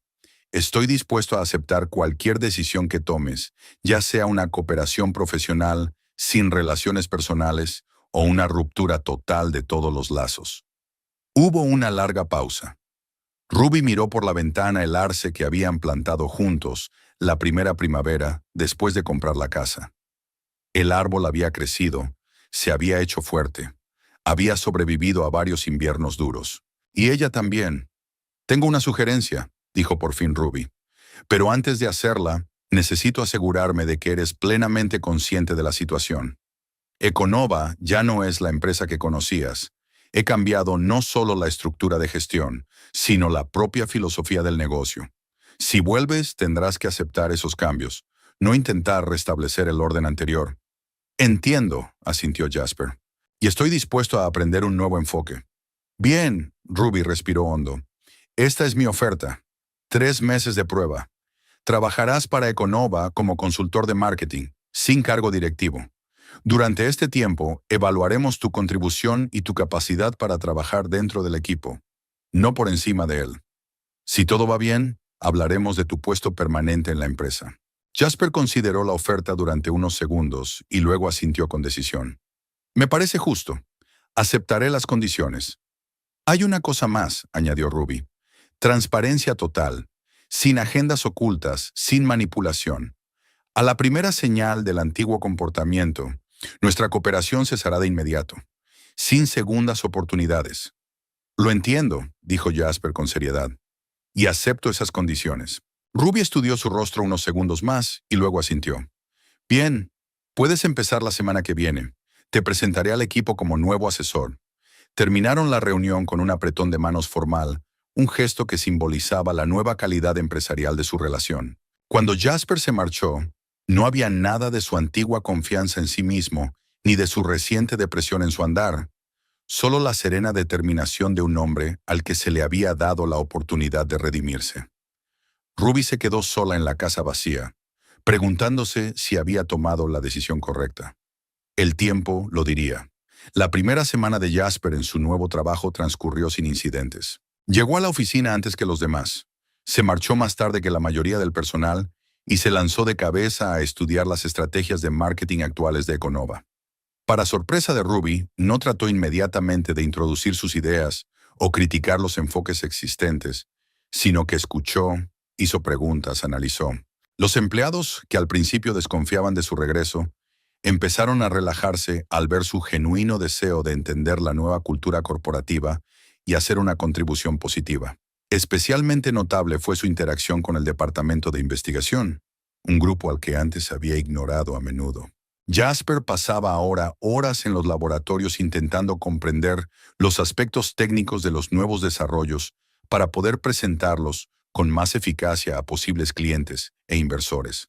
Estoy dispuesto a aceptar cualquier decisión que tomes, ya sea una cooperación profesional, sin relaciones personales, o una ruptura total de todos los lazos». Hubo una larga pausa. Ruby miró por la ventana el arce que habían plantado juntos la primera primavera después de comprar la casa. El árbol había crecido, se había hecho fuerte, había sobrevivido a varios inviernos duros. Y ella también. «Tengo una sugerencia», dijo por fin Ruby. «Pero antes de hacerla, necesito asegurarme de que eres plenamente consciente de la situación. Econova ya no es la empresa que conocías. He cambiado no solo la estructura de gestión, sino la propia filosofía del negocio. Si vuelves, tendrás que aceptar esos cambios, no intentar restablecer el orden anterior». «Entiendo», asintió Jasper. «Y estoy dispuesto a aprender un nuevo enfoque». «Bien», Ruby respiró hondo. «Esta es mi oferta. 3 meses de prueba. Trabajarás para Econova como consultor de marketing, sin cargo directivo. Durante este tiempo, evaluaremos tu contribución y tu capacidad para trabajar dentro del equipo, no por encima de él. Si todo va bien, hablaremos de tu puesto permanente en la empresa». Jasper consideró la oferta durante unos segundos y luego asintió con decisión. Me parece justo. Aceptaré las condiciones. Hay una cosa más, añadió Ruby. Transparencia total, sin agendas ocultas, sin manipulación. A la primera señal del antiguo comportamiento, nuestra cooperación cesará de inmediato, sin segundas oportunidades. Lo entiendo, dijo Jasper con seriedad, y acepto esas condiciones. Ruby estudió su rostro unos segundos más y luego asintió. Bien, puedes empezar la semana que viene. Te presentaré al equipo como nuevo asesor. Terminaron la reunión con un apretón de manos formal, un gesto que simbolizaba la nueva calidad empresarial de su relación. Cuando Jasper se marchó, no había nada de su antigua confianza en sí mismo, ni de su reciente depresión en su andar, solo la serena determinación de un hombre al que se le había dado la oportunidad de redimirse. Ruby se quedó sola en la casa vacía, preguntándose si había tomado la decisión correcta. El tiempo lo diría. La primera semana de Jasper en su nuevo trabajo transcurrió sin incidentes. Llegó a la oficina antes que los demás, se marchó más tarde que la mayoría del personal y se lanzó de cabeza a estudiar las estrategias de marketing actuales de Econova. Para sorpresa de Ruby, no trató inmediatamente de introducir sus ideas o criticar los enfoques existentes, sino que escuchó, hizo preguntas, analizó. Los empleados, que al principio desconfiaban de su regreso, empezaron a relajarse al ver su genuino deseo de entender la nueva cultura corporativa y hacer una contribución positiva. Especialmente notable fue su interacción con el Departamento de Investigación, un grupo al que antes había ignorado a menudo. Jasper pasaba ahora horas en los laboratorios intentando comprender los aspectos técnicos de los nuevos desarrollos para poder presentarlos con más eficacia a posibles clientes e inversores.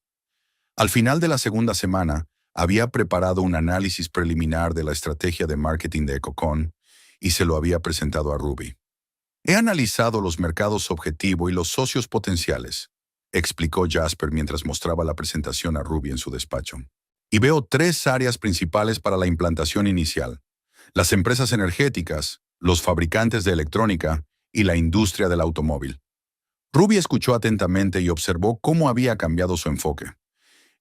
Al final de la segunda semana, había preparado un análisis preliminar de la estrategia de marketing de Ecocon y se lo había presentado a Ruby. He analizado los mercados objetivo y los socios potenciales, explicó Jasper mientras mostraba la presentación a Ruby en su despacho. Y veo tres áreas principales para la implantación inicial: las empresas energéticas, los fabricantes de electrónica y la industria del automóvil. Ruby escuchó atentamente y observó cómo había cambiado su enfoque.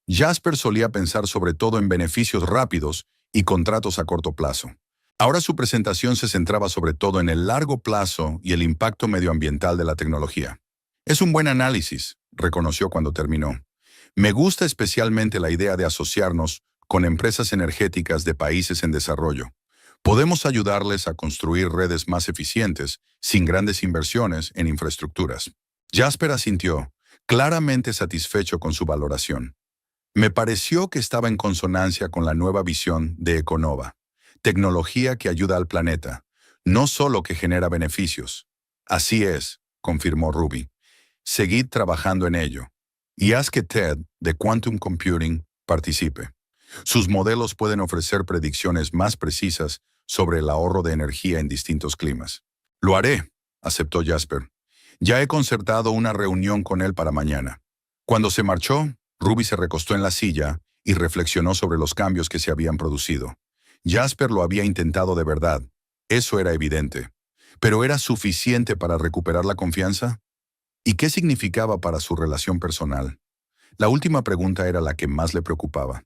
Jasper solía pensar sobre todo en beneficios rápidos y contratos a corto plazo. Ahora su presentación se centraba sobre todo en el largo plazo y el impacto medioambiental de la tecnología. Es un buen análisis, reconoció cuando terminó. Me gusta especialmente la idea de asociarnos con empresas energéticas de países en desarrollo. Podemos ayudarles a construir redes más eficientes sin grandes inversiones en infraestructuras. Jasper asintió, claramente satisfecho con su valoración. Me pareció que estaba en consonancia con la nueva visión de Econova. Tecnología que ayuda al planeta, no solo que genera beneficios. Así es, confirmó Ruby. Seguid trabajando en ello. Y haz que Ted, de Quantum Computing, participe. Sus modelos pueden ofrecer predicciones más precisas sobre el ahorro de energía en distintos climas. Lo haré, aceptó Jasper. Ya he concertado una reunión con él para mañana. Cuando se marchó, Ruby se recostó en la silla y reflexionó sobre los cambios que se habían producido. Jasper lo había intentado de verdad, eso era evidente. ¿Pero era suficiente para recuperar la confianza? ¿Y qué significaba para su relación personal? La última pregunta era la que más le preocupaba.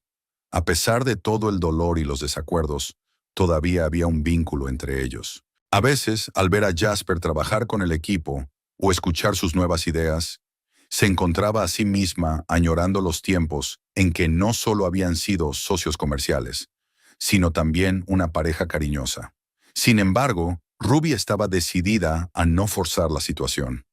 A pesar de todo el dolor y los desacuerdos, todavía había un vínculo entre ellos. A veces, al ver a Jasper trabajar con el equipo o escuchar sus nuevas ideas, se encontraba a sí misma añorando los tiempos en que no solo habían sido socios comerciales, sino también una pareja cariñosa. Sin embargo, Ruby estaba decidida a no forzar la situación.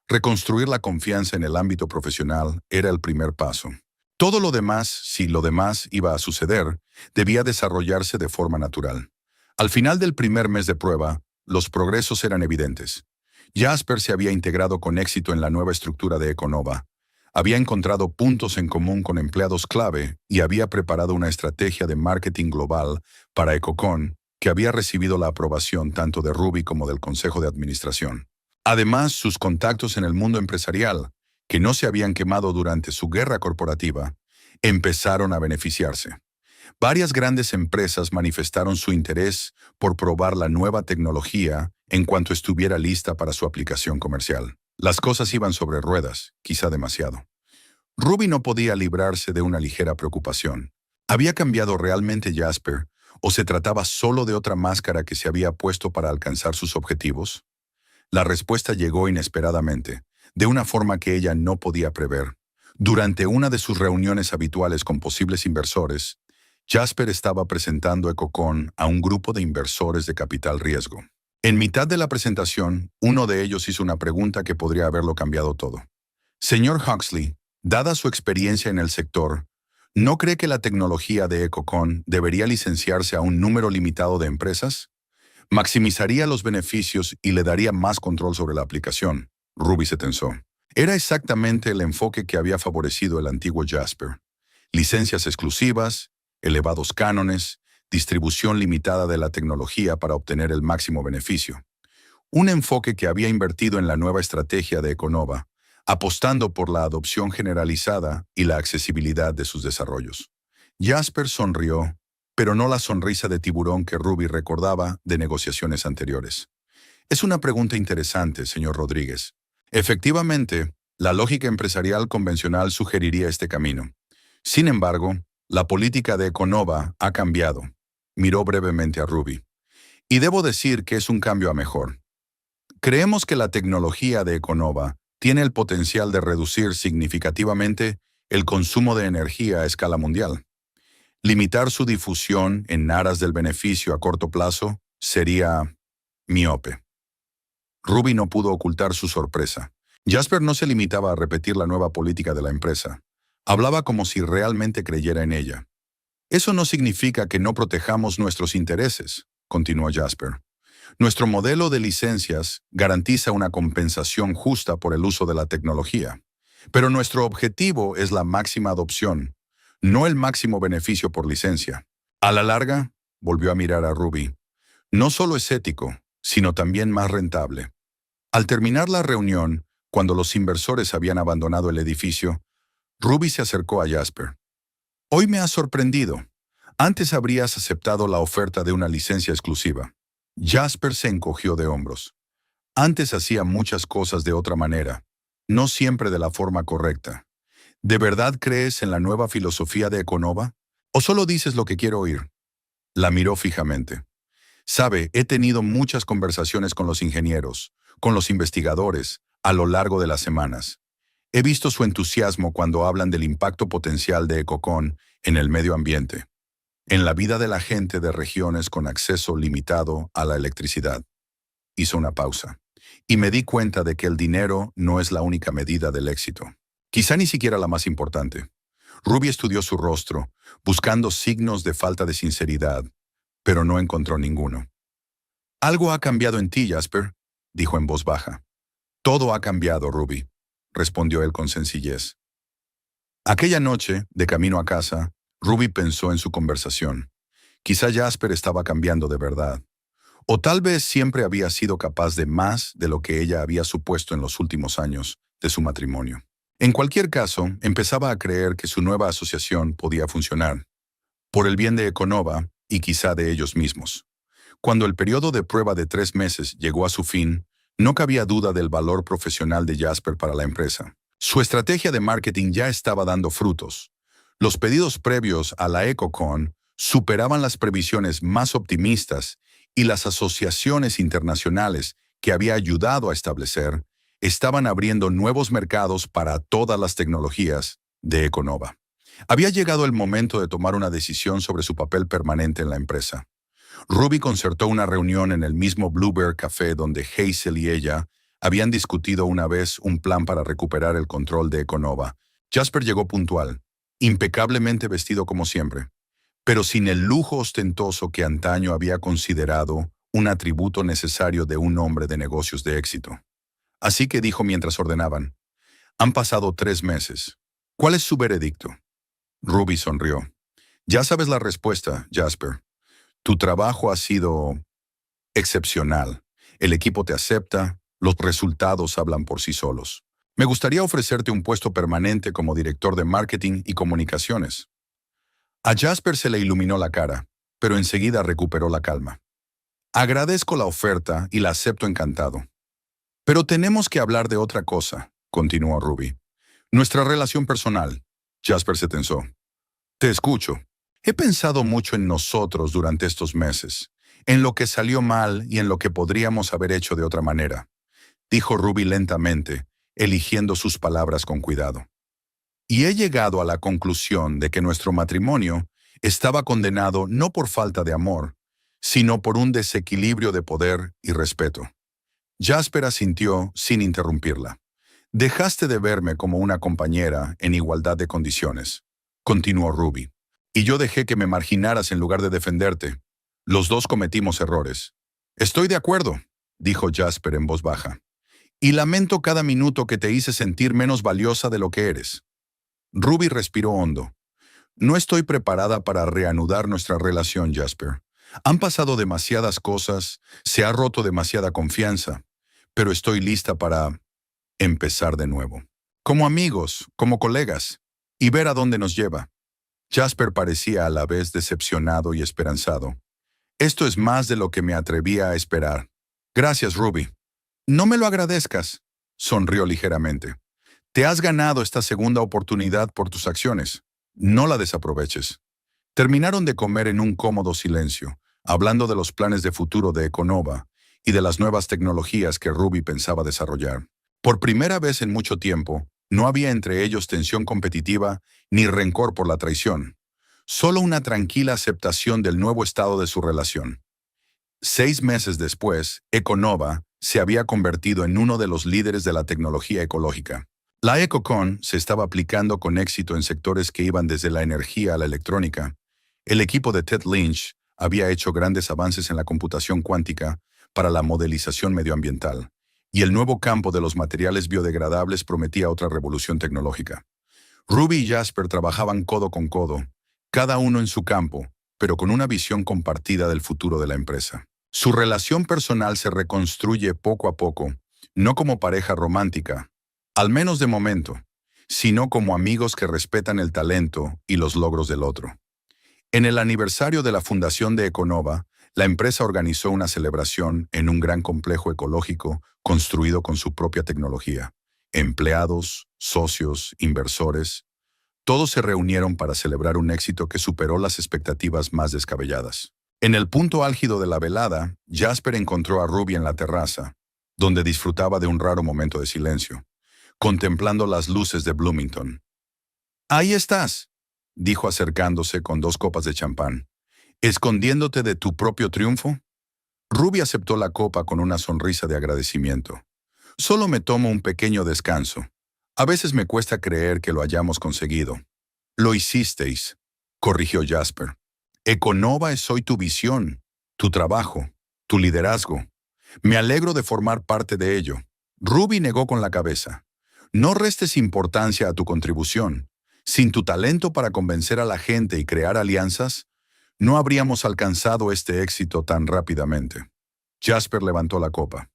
Reconstruir la confianza en el ámbito profesional era el primer paso. Todo lo demás, si lo demás iba a suceder, debía desarrollarse de forma natural. Al final del primer mes de prueba, los progresos eran evidentes. Jasper se había integrado con éxito en la nueva estructura de Econova. Había encontrado puntos en común con empleados clave y había preparado una estrategia de marketing global para Ecocon que había recibido la aprobación tanto de Ruby como del Consejo de Administración. Además, sus contactos en el mundo empresarial, que no se habían quemado durante su guerra corporativa, empezaron a beneficiarse. Varias grandes empresas manifestaron su interés por probar la nueva tecnología en cuanto estuviera lista para su aplicación comercial. Las cosas iban sobre ruedas, quizá demasiado. Ruby no podía librarse de una ligera preocupación. ¿Había cambiado realmente Jasper ¿O se trataba solo de otra máscara que se había puesto para alcanzar sus objetivos? La respuesta llegó inesperadamente, de una forma que ella no podía prever. Durante una de sus reuniones habituales con posibles inversores, Jasper estaba presentando Ecocon a un grupo de inversores de capital riesgo. En mitad de la presentación, uno de ellos hizo una pregunta que podría haberlo cambiado todo. Señor Huxley, dada su experiencia en el sector, ¿no cree que la tecnología de Ecocon debería licenciarse a un número limitado de empresas? Maximizaría los beneficios y le daría más control sobre la aplicación. Ruby se tensó. Era exactamente el enfoque que había favorecido el antiguo Jasper. Licencias exclusivas, elevados cánones, distribución limitada de la tecnología para obtener el máximo beneficio. Un enfoque que había invertido en la nueva estrategia de Econova, apostando por la adopción generalizada y la accesibilidad de sus desarrollos. Jasper sonrió, pero no la sonrisa de tiburón que Ruby recordaba de negociaciones anteriores. Es una pregunta interesante, señor Rodríguez. Efectivamente, la lógica empresarial convencional sugeriría este camino. Sin embargo, la política de Econova ha cambiado. Miró brevemente a Ruby. Y debo decir que es un cambio a mejor. Creemos que la tecnología de Econova tiene el potencial de reducir significativamente el consumo de energía a escala mundial. Limitar su difusión en aras del beneficio a corto plazo sería miope. Ruby no pudo ocultar su sorpresa. Jasper no se limitaba a repetir la nueva política de la empresa. Hablaba como si realmente creyera en ella. Eso no significa que no protejamos nuestros intereses, continuó Jasper. Nuestro modelo de licencias garantiza una compensación justa por el uso de la tecnología. Pero nuestro objetivo es la máxima adopción, no el máximo beneficio por licencia. A la larga, volvió a mirar a Ruby, no solo es ético, sino también más rentable. Al terminar la reunión, cuando los inversores habían abandonado el edificio, Ruby se acercó a Jasper. Hoy me has sorprendido. Antes habrías aceptado la oferta de una licencia exclusiva. Jasper se encogió de hombros. Antes hacía muchas cosas de otra manera, no siempre de la forma correcta. ¿De verdad crees en la nueva filosofía de Econova? ¿O solo dices lo que quiero oír? La miró fijamente. Sabe, he tenido muchas conversaciones con los ingenieros, con los investigadores, a lo largo de las semanas. He visto su entusiasmo cuando hablan del impacto potencial de Ecocon en el medio ambiente, en la vida de la gente de regiones con acceso limitado a la electricidad. Hizo una pausa. Y me di cuenta de que el dinero no es la única medida del éxito. Quizá ni siquiera la más importante. Ruby estudió su rostro, buscando signos de falta de sinceridad, pero no encontró ninguno. Algo ha cambiado en ti, Jasper, dijo en voz baja. Todo ha cambiado, Ruby, respondió él con sencillez. Aquella noche, de camino a casa, Ruby pensó en su conversación. Quizá Jasper estaba cambiando de verdad. O tal vez siempre había sido capaz de más de lo que ella había supuesto en los últimos años de su matrimonio. En cualquier caso, empezaba a creer que su nueva asociación podía funcionar, por el bien de Econova y quizá de ellos mismos. Cuando el periodo de prueba de 3 meses llegó a su fin, no cabía duda del valor profesional de Jasper para la empresa. Su estrategia de marketing ya estaba dando frutos. Los pedidos previos a la Ecocon superaban las previsiones más optimistas y las asociaciones internacionales que había ayudado a establecer estaban abriendo nuevos mercados para todas las tecnologías de Econova. Había llegado el momento de tomar una decisión sobre su papel permanente en la empresa. Ruby concertó una reunión en el mismo Bluebird Café donde Hazel y ella habían discutido una vez un plan para recuperar el control de Econova. Jasper llegó puntual, impecablemente vestido como siempre, pero sin el lujo ostentoso que antaño había considerado un atributo necesario de un hombre de negocios de éxito. Así que dijo mientras ordenaban, han pasado 3 meses. ¿Cuál es su veredicto? Ruby sonrió. Ya sabes la respuesta, Jasper. Tu trabajo ha sido excepcional. El equipo te acepta, los resultados hablan por sí solos. Me gustaría ofrecerte un puesto permanente como director de marketing y comunicaciones. A Jasper se le iluminó la cara, pero enseguida recuperó la calma. Agradezco la oferta y la acepto encantado. Pero tenemos que hablar de otra cosa, continuó Ruby. Nuestra relación personal. Jasper se tensó. Te escucho. He pensado mucho en nosotros durante estos meses, en lo que salió mal y en lo que podríamos haber hecho de otra manera, dijo Ruby lentamente, eligiendo sus palabras con cuidado. Y he llegado a la conclusión de que nuestro matrimonio estaba condenado no por falta de amor, sino por un desequilibrio de poder y respeto. Jasper asintió sin interrumpirla. Dejaste de verme como una compañera en igualdad de condiciones, continuó Ruby. Y yo dejé que me marginaras en lugar de defenderte. Los dos cometimos errores. Estoy de acuerdo, dijo Jasper en voz baja. Y lamento cada minuto que te hice sentir menos valiosa de lo que eres. Ruby respiró hondo. No estoy preparada para reanudar nuestra relación, Jasper. Han pasado demasiadas cosas, se ha roto demasiada confianza, pero estoy lista para empezar de nuevo. Como amigos, como colegas, y ver a dónde nos lleva. Jasper parecía a la vez decepcionado y esperanzado. Esto es más de lo que me atrevía a esperar. Gracias, Ruby. No me lo agradezcas, sonrió ligeramente. Te has ganado esta segunda oportunidad por tus acciones. No la desaproveches. Terminaron de comer en un cómodo silencio, hablando de los planes de futuro de Econova y de las nuevas tecnologías que Ruby pensaba desarrollar. Por primera vez en mucho tiempo, no había entre ellos tensión competitiva ni rencor por la traición, solo una tranquila aceptación del nuevo estado de su relación. 6 meses después, Econova se había convertido en uno de los líderes de la tecnología ecológica. La EcoCon se estaba aplicando con éxito en sectores que iban desde la energía a la electrónica. El equipo de Ted Lynch había hecho grandes avances en la computación cuántica para la modelización medioambiental, y el nuevo campo de los materiales biodegradables prometía otra revolución tecnológica. Ruby y Jasper trabajaban codo con codo, cada uno en su campo, pero con una visión compartida del futuro de la empresa. Su relación personal se reconstruye poco a poco, no como pareja romántica, al menos de momento, sino como amigos que respetan el talento y los logros del otro. En el aniversario de la fundación de Econova, la empresa organizó una celebración en un gran complejo ecológico construido con su propia tecnología. Empleados, socios, inversores, todos se reunieron para celebrar un éxito que superó las expectativas más descabelladas. En el punto álgido de la velada, Jasper encontró a Ruby en la terraza, donde disfrutaba de un raro momento de silencio, contemplando las luces de Bloomington. «Ahí estás», dijo acercándose con 2 copas de champán. «¿Escondiéndote de tu propio triunfo?» Ruby aceptó la copa con una sonrisa de agradecimiento. «Solo me tomo un pequeño descanso. A veces me cuesta creer que lo hayamos conseguido». «Lo hicisteis», corrigió Jasper. «Econova es hoy tu visión, tu trabajo, tu liderazgo. Me alegro de formar parte de ello». Ruby negó con la cabeza. «No restes importancia a tu contribución. Sin tu talento para convencer a la gente y crear alianzas, no habríamos alcanzado este éxito tan rápidamente». Jasper levantó la copa.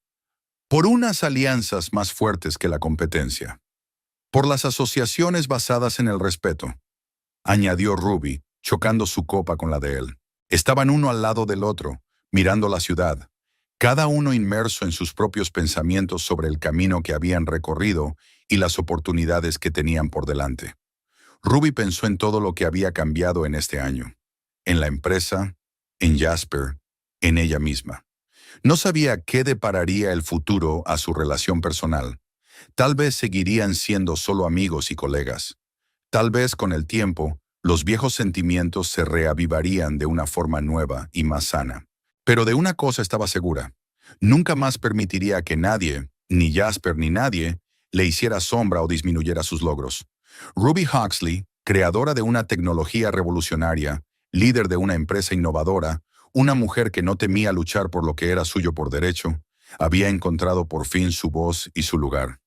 «Por unas alianzas más fuertes que la competencia. Por las asociaciones basadas en el respeto», añadió Ruby, chocando su copa con la de él. Estaban uno al lado del otro, mirando la ciudad, cada uno inmerso en sus propios pensamientos sobre el camino que habían recorrido y las oportunidades que tenían por delante. Ruby pensó en todo lo que había cambiado en este año, en la empresa, en Jasper, en ella misma. No sabía qué depararía el futuro a su relación personal. Tal vez seguirían siendo solo amigos y colegas. Tal vez con el tiempo, los viejos sentimientos se reavivarían de una forma nueva y más sana. Pero de una cosa estaba segura. Nunca más permitiría que nadie, ni Jasper ni nadie, le hiciera sombra o disminuyera sus logros. Ruby Huxley, creadora de una tecnología revolucionaria, líder de una empresa innovadora, una mujer que no temía luchar por lo que era suyo por derecho, había encontrado por fin su voz y su lugar.